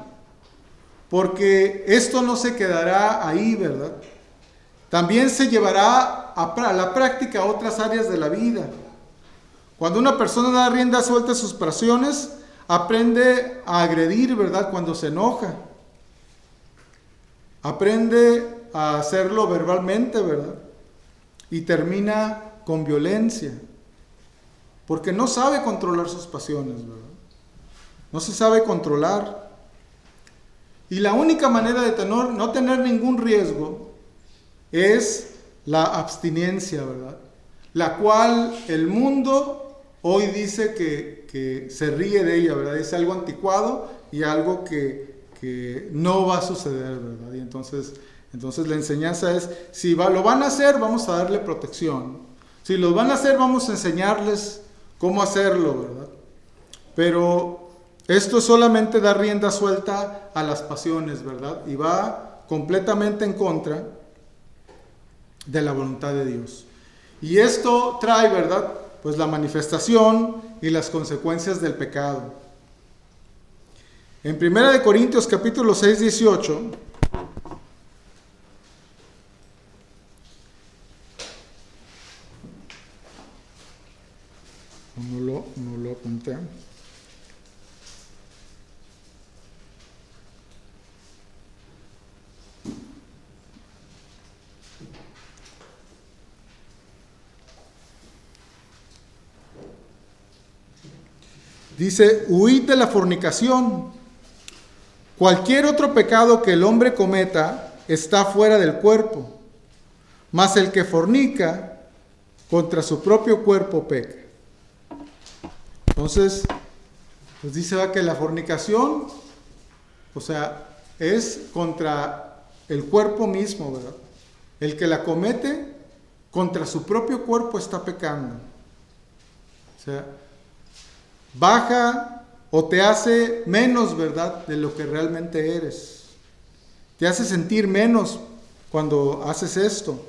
porque esto no se quedará ahí, ¿verdad? También se llevará a la práctica otras áreas de la vida. Cuando una persona da rienda suelta a sus pasiones, aprende a agredir, ¿verdad?, cuando se enoja. Aprende a hacerlo verbalmente, ¿verdad? Y termina con violencia. Porque no sabe controlar sus pasiones, ¿verdad? No se sabe controlar. Y la única manera de no tener ningún riesgo es la abstinencia, ¿verdad? La cual el mundo hoy dice que se ríe de ella, ¿verdad? Es algo anticuado y algo que no va a suceder, ¿verdad? Y entonces la enseñanza es, si lo van a hacer, vamos a darle protección. Si lo van a hacer, vamos a enseñarles cómo hacerlo, ¿verdad? Pero esto solamente da rienda suelta a las pasiones, ¿verdad? Y va completamente en contra de la voluntad de Dios. Y esto trae, ¿verdad?, pues la manifestación y las consecuencias del pecado. En 1 Corintios capítulo 6, 18, no lo apunté. Dice, huid de la fornicación. Cualquier otro pecado que el hombre cometa está fuera del cuerpo, mas el que fornica contra su propio cuerpo peca. Entonces, pues dice que la fornicación, o sea, es contra el cuerpo mismo, ¿verdad? El que la comete contra su propio cuerpo está pecando. O sea, baja o te hace menos, ¿verdad?, de lo que realmente eres. Te hace sentir menos cuando haces esto.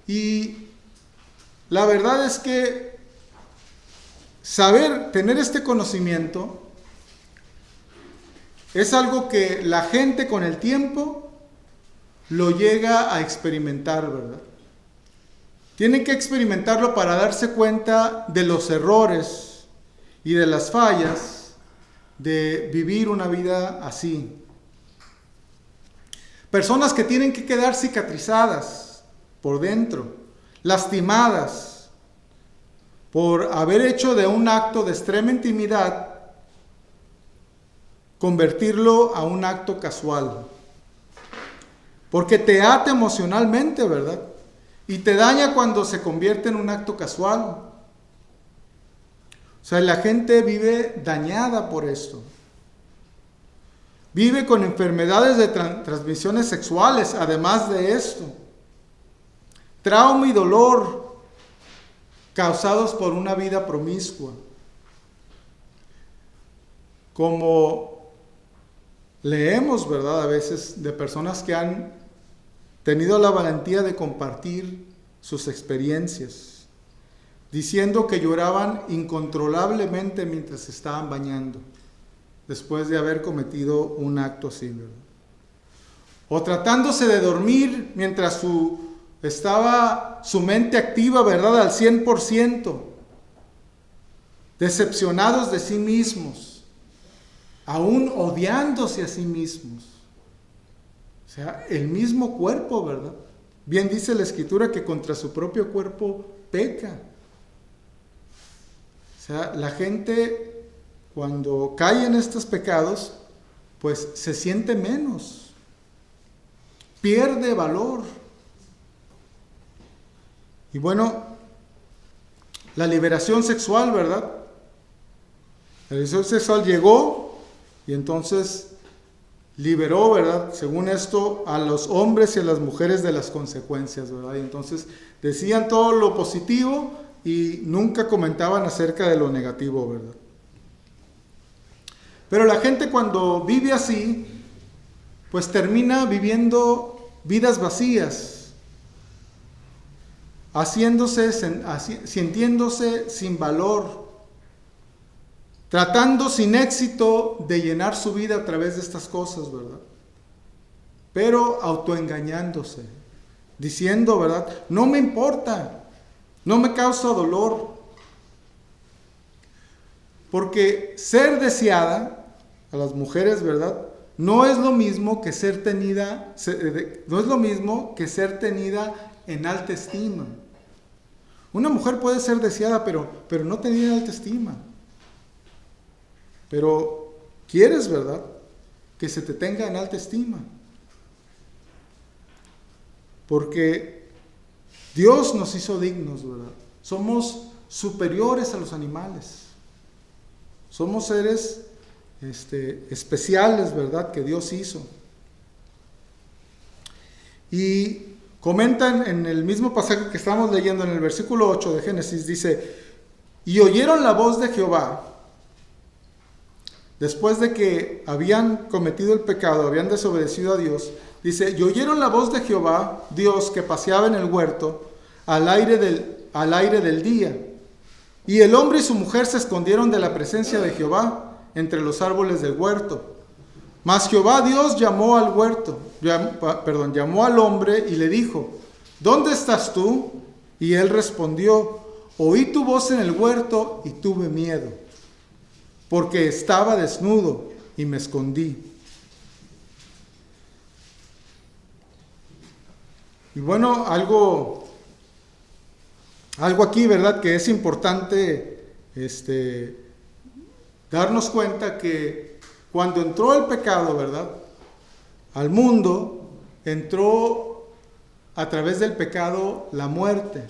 Y la verdad es que tener este conocimiento es algo que la gente con el tiempo lo llega a experimentar, ¿verdad? Tienen que experimentarlo para darse cuenta de los errores y de las fallas de vivir una vida así. Personas que tienen que quedar cicatrizadas por dentro, lastimadas por haber hecho de un acto de extrema intimidad, convertirlo a un acto casual. Porque te ata emocionalmente, ¿verdad? Y te daña cuando se convierte en un acto casual. O sea, la gente vive dañada por esto. Vive con enfermedades de transmisiones sexuales, además de esto. Trauma y dolor causados por una vida promiscua. como leemos, ¿verdad? A veces de personas que han tenido la valentía de compartir sus experiencias, diciendo que lloraban incontrolablemente mientras se estaban bañando, después de haber cometido un acto así, ¿verdad? O tratándose de dormir mientras estaba su mente activa, ¿verdad? Al 100%, decepcionados de sí mismos, aún odiándose a sí mismos. O sea, el mismo cuerpo, ¿verdad? Bien dice la Escritura que contra su propio cuerpo peca. O sea, la gente cuando cae en estos pecados, pues se siente menos, pierde valor. Y bueno, la liberación sexual, ¿verdad? La liberación sexual llegó y entonces liberó, ¿verdad? Según esto, a los hombres y a las mujeres de las consecuencias, ¿verdad? Y entonces decían todo lo positivo y nunca comentaban acerca de lo negativo, ¿verdad? Pero la gente cuando vive así, pues termina viviendo vidas vacías, sintiéndose sin valor, tratando sin éxito de llenar su vida a través de estas cosas, ¿verdad? Pero autoengañándose, diciendo, ¿verdad? No me importa, no me causa dolor. Porque ser deseada a las mujeres, ¿verdad? No es lo mismo que ser tenida en alta estima. Una mujer puede ser deseada, pero no tenida en alta estima. Pero quieres, ¿verdad?, que se te tenga en alta estima. Porque Dios nos hizo dignos, ¿verdad? Somos superiores a los animales. Somos seres especiales, ¿verdad?, que Dios hizo. Y comentan en el mismo pasaje que estamos leyendo, en el versículo 8 de Génesis, dice: y oyeron la voz de Jehová. Después de que habían cometido el pecado, habían desobedecido a Dios, dice: y oyeron la voz de Jehová, Dios, que paseaba en el huerto al aire del día. Y el hombre y su mujer se escondieron de la presencia de Jehová entre los árboles del huerto. Mas Jehová Dios llamó al hombre y le dijo: ¿dónde estás tú? Y él respondió: oí tu voz en el huerto y tuve miedo, porque estaba desnudo y me escondí. Y bueno, algo aquí, ¿verdad?, que es importante darnos cuenta que cuando entró el pecado, ¿verdad?, al mundo, entró a través del pecado la muerte.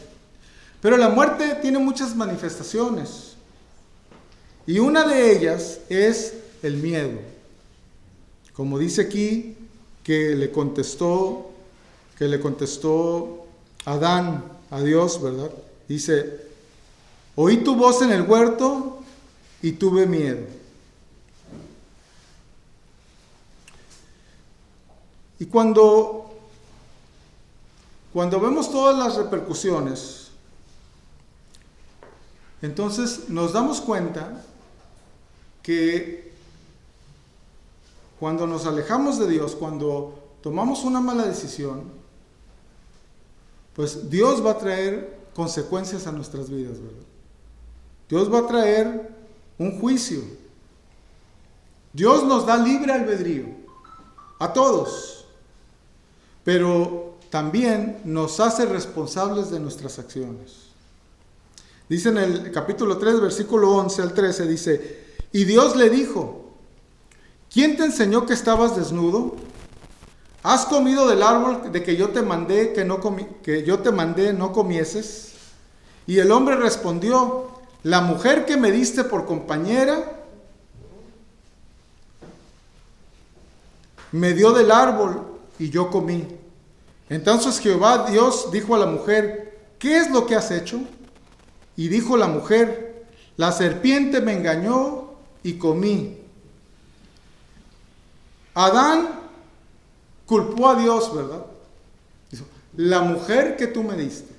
Pero la muerte tiene muchas manifestaciones. Y una de ellas es el miedo. Como dice aquí, que le contestó Adán a Dios, ¿verdad? Dice: oí tu voz en el huerto y tuve miedo. Y cuando vemos todas las repercusiones, entonces nos damos cuenta que cuando nos alejamos de Dios, cuando tomamos una mala decisión, pues Dios va a traer consecuencias a nuestras vidas, ¿verdad? Dios va a traer un juicio. Dios nos da libre albedrío a todos, pero también nos hace responsables de nuestras acciones. Dice en el capítulo 3, versículo 11 al 13, dice: y Dios le dijo: ¿quién te enseñó que estabas desnudo? ¿Has comido del árbol de que yo te mandé no comieses? Y el hombre respondió: la mujer que me diste por compañera me dio del árbol y yo comí. Entonces Jehová Dios dijo a la mujer: ¿qué es lo que has hecho? Y dijo la mujer: la serpiente me engañó y comí. Adán culpó a Dios, ¿verdad? Dijo, la mujer que tú me diste.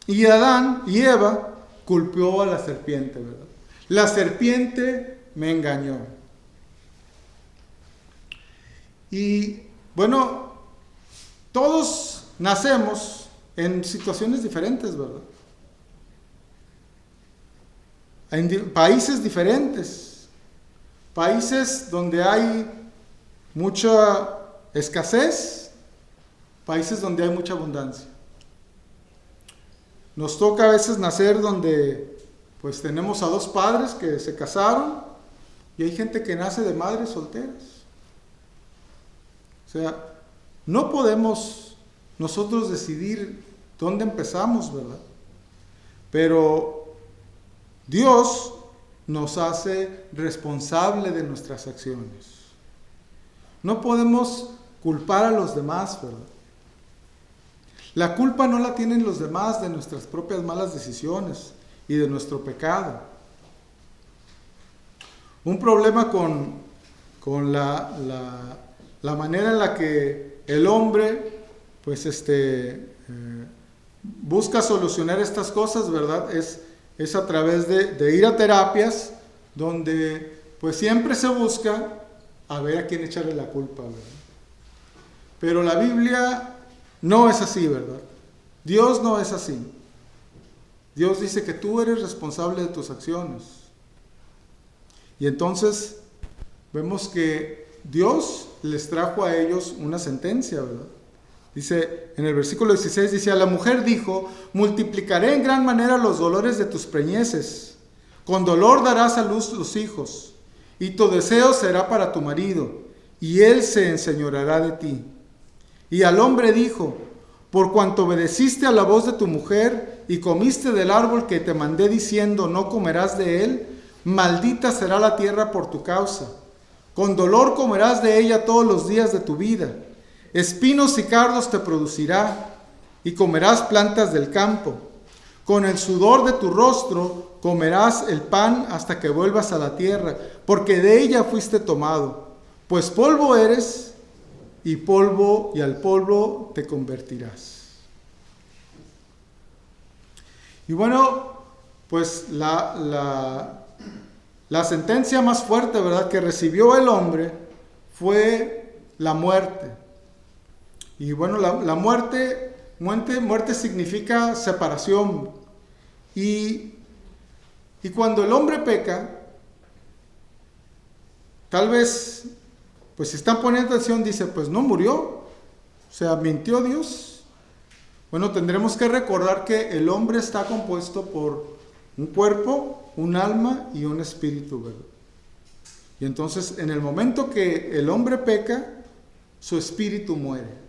Y Adán y Eva culpó a la serpiente, ¿verdad? La serpiente me engañó. Y bueno, todos nacemos en situaciones diferentes, ¿verdad? En países diferentes, países donde hay mucha escasez, países donde hay mucha abundancia. Nos toca a veces nacer donde pues tenemos a dos padres que se casaron y hay gente que nace de madres solteras. O sea, no podemos nosotros decidir dónde empezamos, ¿verdad? Pero Dios nos hace responsable de nuestras acciones. No podemos culpar a los demás, ¿verdad? La culpa no la tienen los demás de nuestras propias malas decisiones y de nuestro pecado. Un problema con la manera en la que el hombre pues busca solucionar estas cosas, ¿verdad? Es a través de ir a terapias donde pues siempre se busca a ver a quién echarle la culpa, ¿verdad? Pero la Biblia no es así, ¿verdad? Dios no es así. Dios dice que tú eres responsable de tus acciones. Y entonces vemos que Dios les trajo a ellos una sentencia, ¿verdad? Dice, en el versículo 16, dice, a la mujer dijo, multiplicaré en gran manera los dolores de tus preñeces. Con dolor darás a luz los hijos, y tu deseo será para tu marido, y él se enseñoreará de ti. Y al hombre dijo, por cuanto obedeciste a la voz de tu mujer, y comiste del árbol que te mandé diciendo, no comerás de él, maldita será la tierra por tu causa. Con dolor comerás de ella todos los días de tu vida. Espinos y cardos te producirá, y comerás plantas del campo. Con el sudor de tu rostro comerás el pan hasta que vuelvas a la tierra, porque de ella fuiste tomado. Pues polvo eres, y al polvo te convertirás. Y bueno, pues la sentencia más fuerte, ¿verdad?, que recibió el hombre fue la muerte. Y bueno, la muerte significa separación. Y cuando el hombre peca, tal vez, pues si están poniendo atención, dice, pues no murió. O sea, mintió Dios. Bueno, tendremos que recordar que el hombre está compuesto por un cuerpo, un alma y un espíritu, ¿verdad? Y entonces, en el momento que el hombre peca, su espíritu muere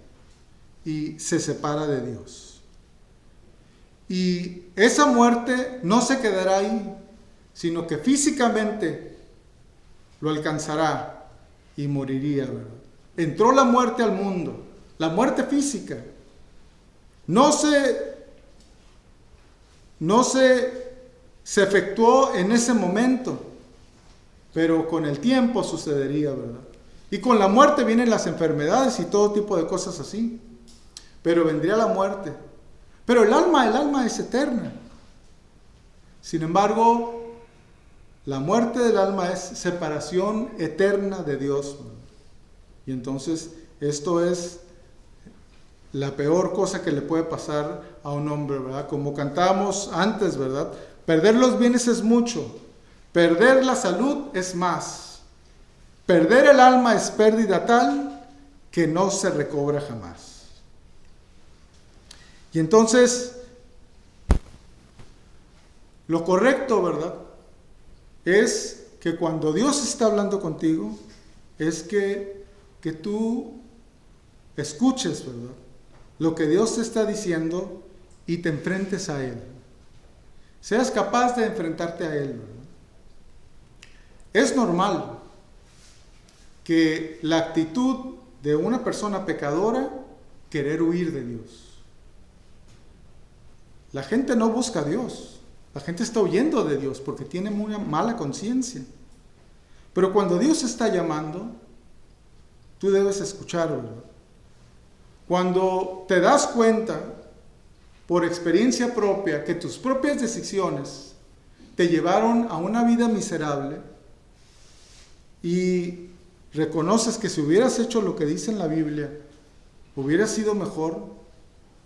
y se separa de Dios. Y esa muerte no se quedará ahí, sino que físicamente lo alcanzará y moriría, ¿verdad? Entró la muerte al mundo, la muerte física. No se efectuó en ese momento, pero con el tiempo sucedería, ¿verdad? Y con la muerte vienen las enfermedades y todo tipo de cosas así. Pero vendría la muerte. Pero el alma es eterna. Sin embargo, la muerte del alma es separación eterna de Dios. Y entonces esto es la peor cosa que le puede pasar a un hombre, ¿verdad? Como cantábamos antes, ¿verdad? Perder los bienes es mucho, perder la salud es más. Perder el alma es pérdida tal que no se recobra jamás. Y entonces, lo correcto, ¿verdad?, es que cuando Dios está hablando contigo, es que tú escuches, ¿verdad?, lo que Dios te está diciendo y te enfrentes a Él. Seas capaz de enfrentarte a Él, ¿verdad? Es normal que la actitud de una persona pecadora querer huir de Dios. La gente no busca a Dios, la gente está huyendo de Dios porque tiene muy mala conciencia. Pero cuando Dios está llamando, tú debes escuchar, ¿verdad? Cuando te das cuenta, por experiencia propia, que tus propias decisiones te llevaron a una vida miserable y reconoces que si hubieras hecho lo que dice en la Biblia, hubiera sido mejor,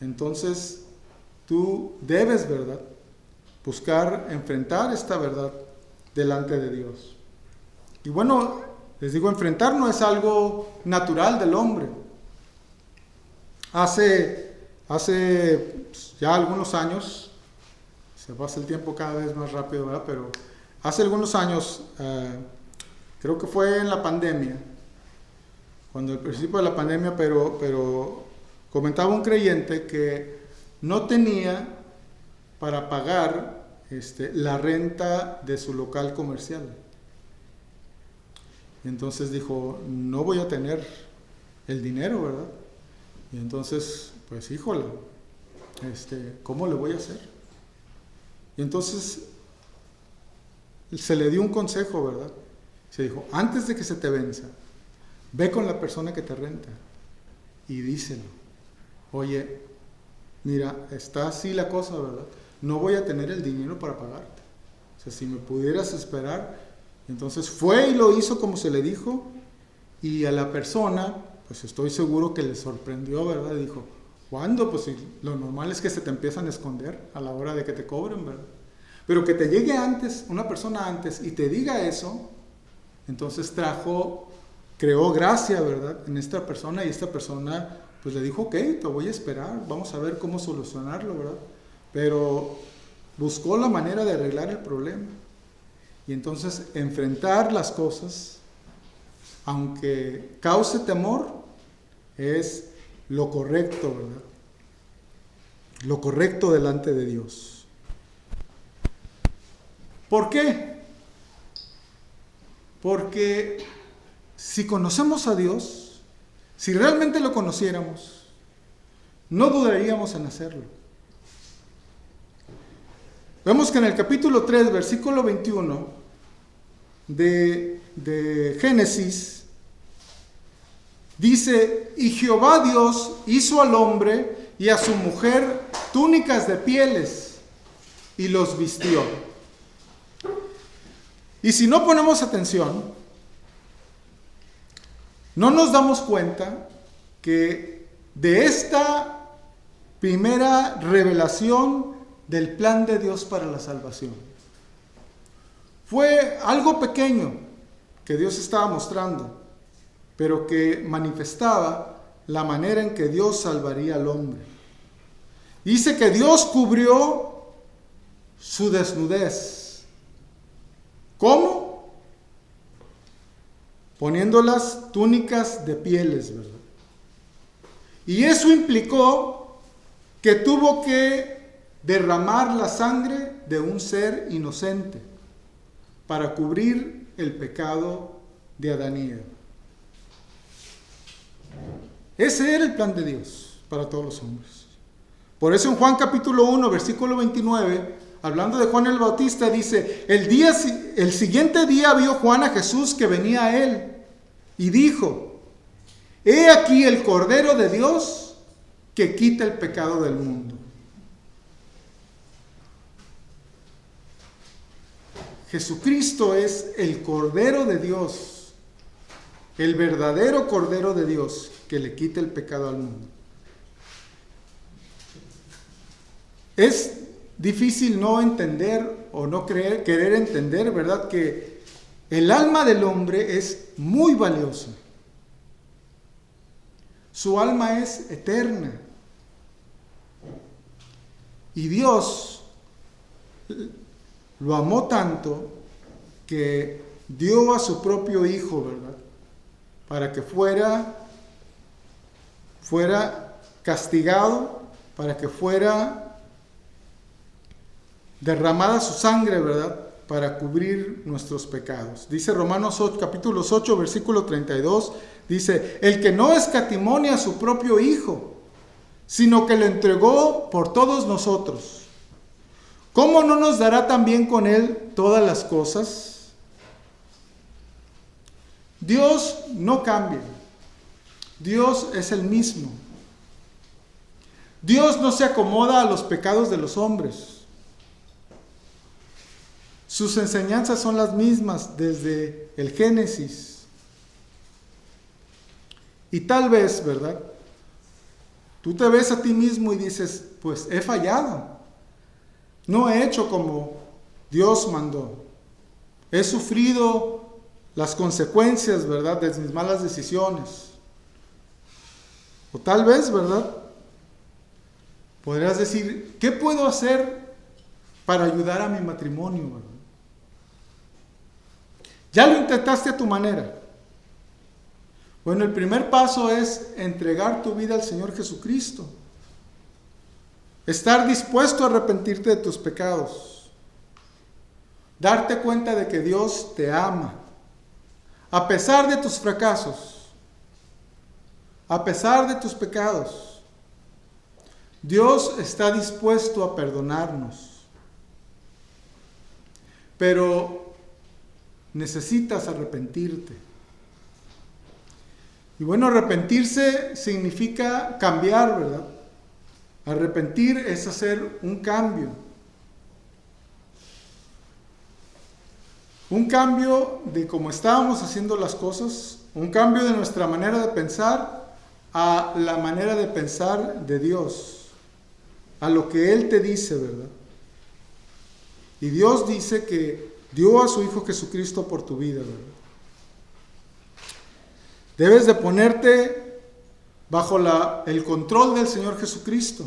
entonces tú debes, ¿verdad?, buscar enfrentar esta verdad delante de Dios. Y bueno, les digo, enfrentar no es algo natural del hombre. Hace ya algunos años, se pasa el tiempo cada vez más rápido, ¿verdad? Pero hace algunos años, creo que fue en la pandemia, cuando al principio de la pandemia, pero comentaba un creyente que no tenía para pagar la renta de su local comercial. Y entonces dijo, no voy a tener el dinero, ¿verdad? Y entonces, pues híjole, ¿cómo le voy a hacer? Y entonces se le dio un consejo, ¿verdad? Se dijo, antes de que se te venza, ve con la persona que te renta y díselo, oye, mira, está así la cosa, ¿verdad? No voy a tener el dinero para pagarte. O sea, si me pudieras esperar. Entonces fue y lo hizo como se le dijo, y a la persona, pues estoy seguro que le sorprendió, ¿verdad? Dijo, ¿cuándo? Pues si lo normal es que se te empiezan a esconder a la hora de que te cobren, ¿verdad? Pero que te llegue antes, una persona antes, y te diga eso, entonces creó gracia, ¿verdad?, en esta persona, y esta persona pues le dijo, ok, te voy a esperar, vamos a ver cómo solucionarlo, ¿verdad? Pero buscó la manera de arreglar el problema. Y entonces enfrentar las cosas, aunque cause temor, es lo correcto, ¿verdad? Lo correcto delante de Dios. ¿Por qué? Porque si conocemos a Dios, si realmente lo conociéramos, no dudaríamos en hacerlo. Vemos que en el capítulo 3, versículo 21 de Génesis, dice, y Jehová Dios hizo al hombre y a su mujer túnicas de pieles y los vistió. Y si no ponemos atención, no nos damos cuenta que de esta primera revelación del plan de Dios para la salvación, fue algo pequeño que Dios estaba mostrando, pero que manifestaba la manera en que Dios salvaría al hombre. Dice que Dios cubrió su desnudez. ¿Cómo? Poniendo las túnicas de pieles, ¿verdad? Y eso implicó que tuvo que derramar la sangre de un ser inocente para cubrir el pecado de Adán y Eva. Ese era el plan de Dios para todos los hombres. Por eso en Juan capítulo 1, versículo 29, hablando de Juan el Bautista, dice, el siguiente día vio Juan a Jesús que venía a él y dijo, he aquí el Cordero de Dios que quita el pecado del mundo. Jesucristo es el Cordero de Dios, el verdadero Cordero de Dios que le quita el pecado al mundo. Es difícil no entender o no querer entender, ¿verdad?, que el alma del hombre es muy valiosa. Su alma es eterna. Y Dios lo amó tanto que dio a su propio Hijo, ¿verdad?, para que fuera castigado, para que fuera derramada su sangre, ¿verdad?, para cubrir nuestros pecados. Dice Romanos 8, capítulo 8, versículo 32, dice, el que no escatimó a su propio Hijo, sino que lo entregó por todos nosotros, ¿cómo no nos dará también con él todas las cosas? Dios no cambia. Dios es el mismo. Dios no se acomoda a los pecados de los hombres. Sus enseñanzas son las mismas desde el Génesis. Y tal vez, ¿verdad? Tú te ves a ti mismo y dices, pues he fallado. No he hecho como Dios mandó. He sufrido las consecuencias, ¿verdad?, de mis malas decisiones. O tal vez, ¿verdad?, podrías decir, ¿qué puedo hacer para ayudar a mi matrimonio, ¿verdad? Ya lo intentaste a tu manera. Bueno, el primer paso es entregar tu vida al Señor Jesucristo. Estar dispuesto a arrepentirte de tus pecados. Darte cuenta de que Dios te ama. A pesar de tus fracasos. A pesar de tus pecados. Dios está dispuesto a perdonarnos. Pero necesitas arrepentirte. Y bueno, arrepentirse significa cambiar, ¿verdad? Arrepentir es hacer un cambio. Un cambio de cómo estábamos haciendo las cosas, un cambio de nuestra manera de pensar a la manera de pensar de Dios, a lo que Él te dice, ¿verdad? Y Dios dice que dio a su Hijo Jesucristo por tu vida, ¿verdad? Debes de ponerte bajo el control del Señor Jesucristo.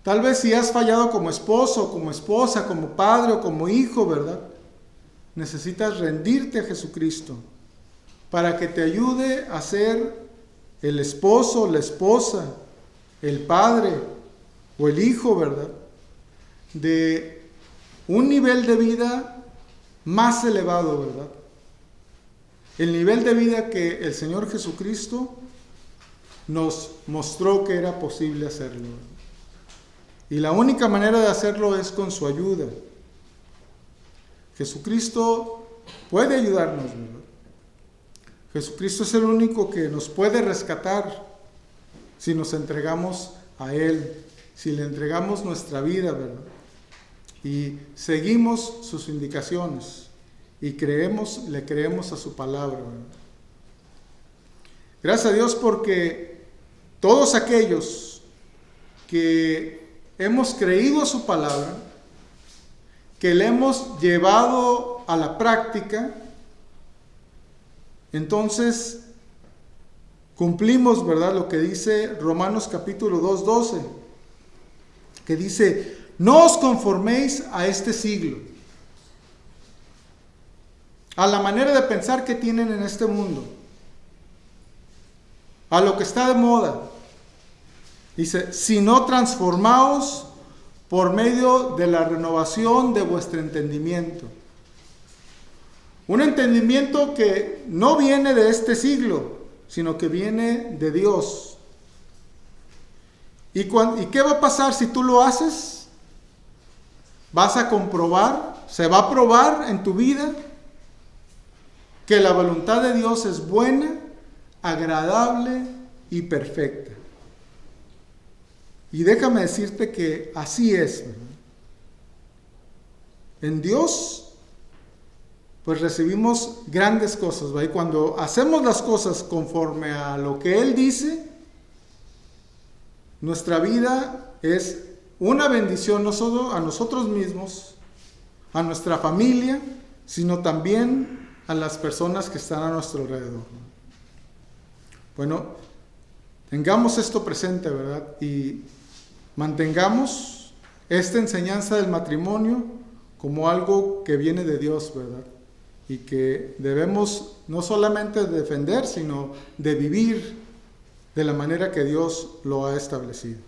Tal vez si has fallado como esposo, como esposa, como padre o como hijo, ¿verdad? Necesitas rendirte a Jesucristo para que te ayude a ser el esposo, la esposa, el padre o el hijo, ¿verdad?, de un nivel de vida más elevado, ¿verdad? El nivel de vida que el Señor Jesucristo nos mostró que era posible hacerlo. Y la única manera de hacerlo es con su ayuda. Jesucristo puede ayudarnos, ¿verdad? Jesucristo es el único que nos puede rescatar si nos entregamos a Él, si le entregamos nuestra vida, ¿verdad? Y seguimos sus indicaciones. Y le creemos a su palabra, ¿verdad? Gracias a Dios porque todos aquellos que hemos creído a su palabra, que le hemos llevado a la práctica, entonces cumplimos, ¿verdad?, lo que dice Romanos capítulo 2:12, que dice, no os conforméis a este siglo, a la manera de pensar que tienen en este mundo, a lo que está de moda. Dice, sino transformaos por medio de la renovación de vuestro entendimiento. Un entendimiento que no viene de este siglo, sino que viene de Dios. ¿Y qué va a pasar si tú lo haces? Vas a comprobar, se va a probar en tu vida que la voluntad de Dios es buena, agradable y perfecta. Y déjame decirte que así es, ¿verdad? En Dios, pues recibimos grandes cosas, ¿verdad? Y cuando hacemos las cosas conforme a lo que Él dice, nuestra vida es una bendición no solo a nosotros mismos, a nuestra familia, sino también a las personas que están a nuestro alrededor. Bueno, tengamos esto presente, ¿verdad? Y mantengamos esta enseñanza del matrimonio como algo que viene de Dios, ¿verdad? Y que debemos no solamente defender, sino de vivir de la manera que Dios lo ha establecido.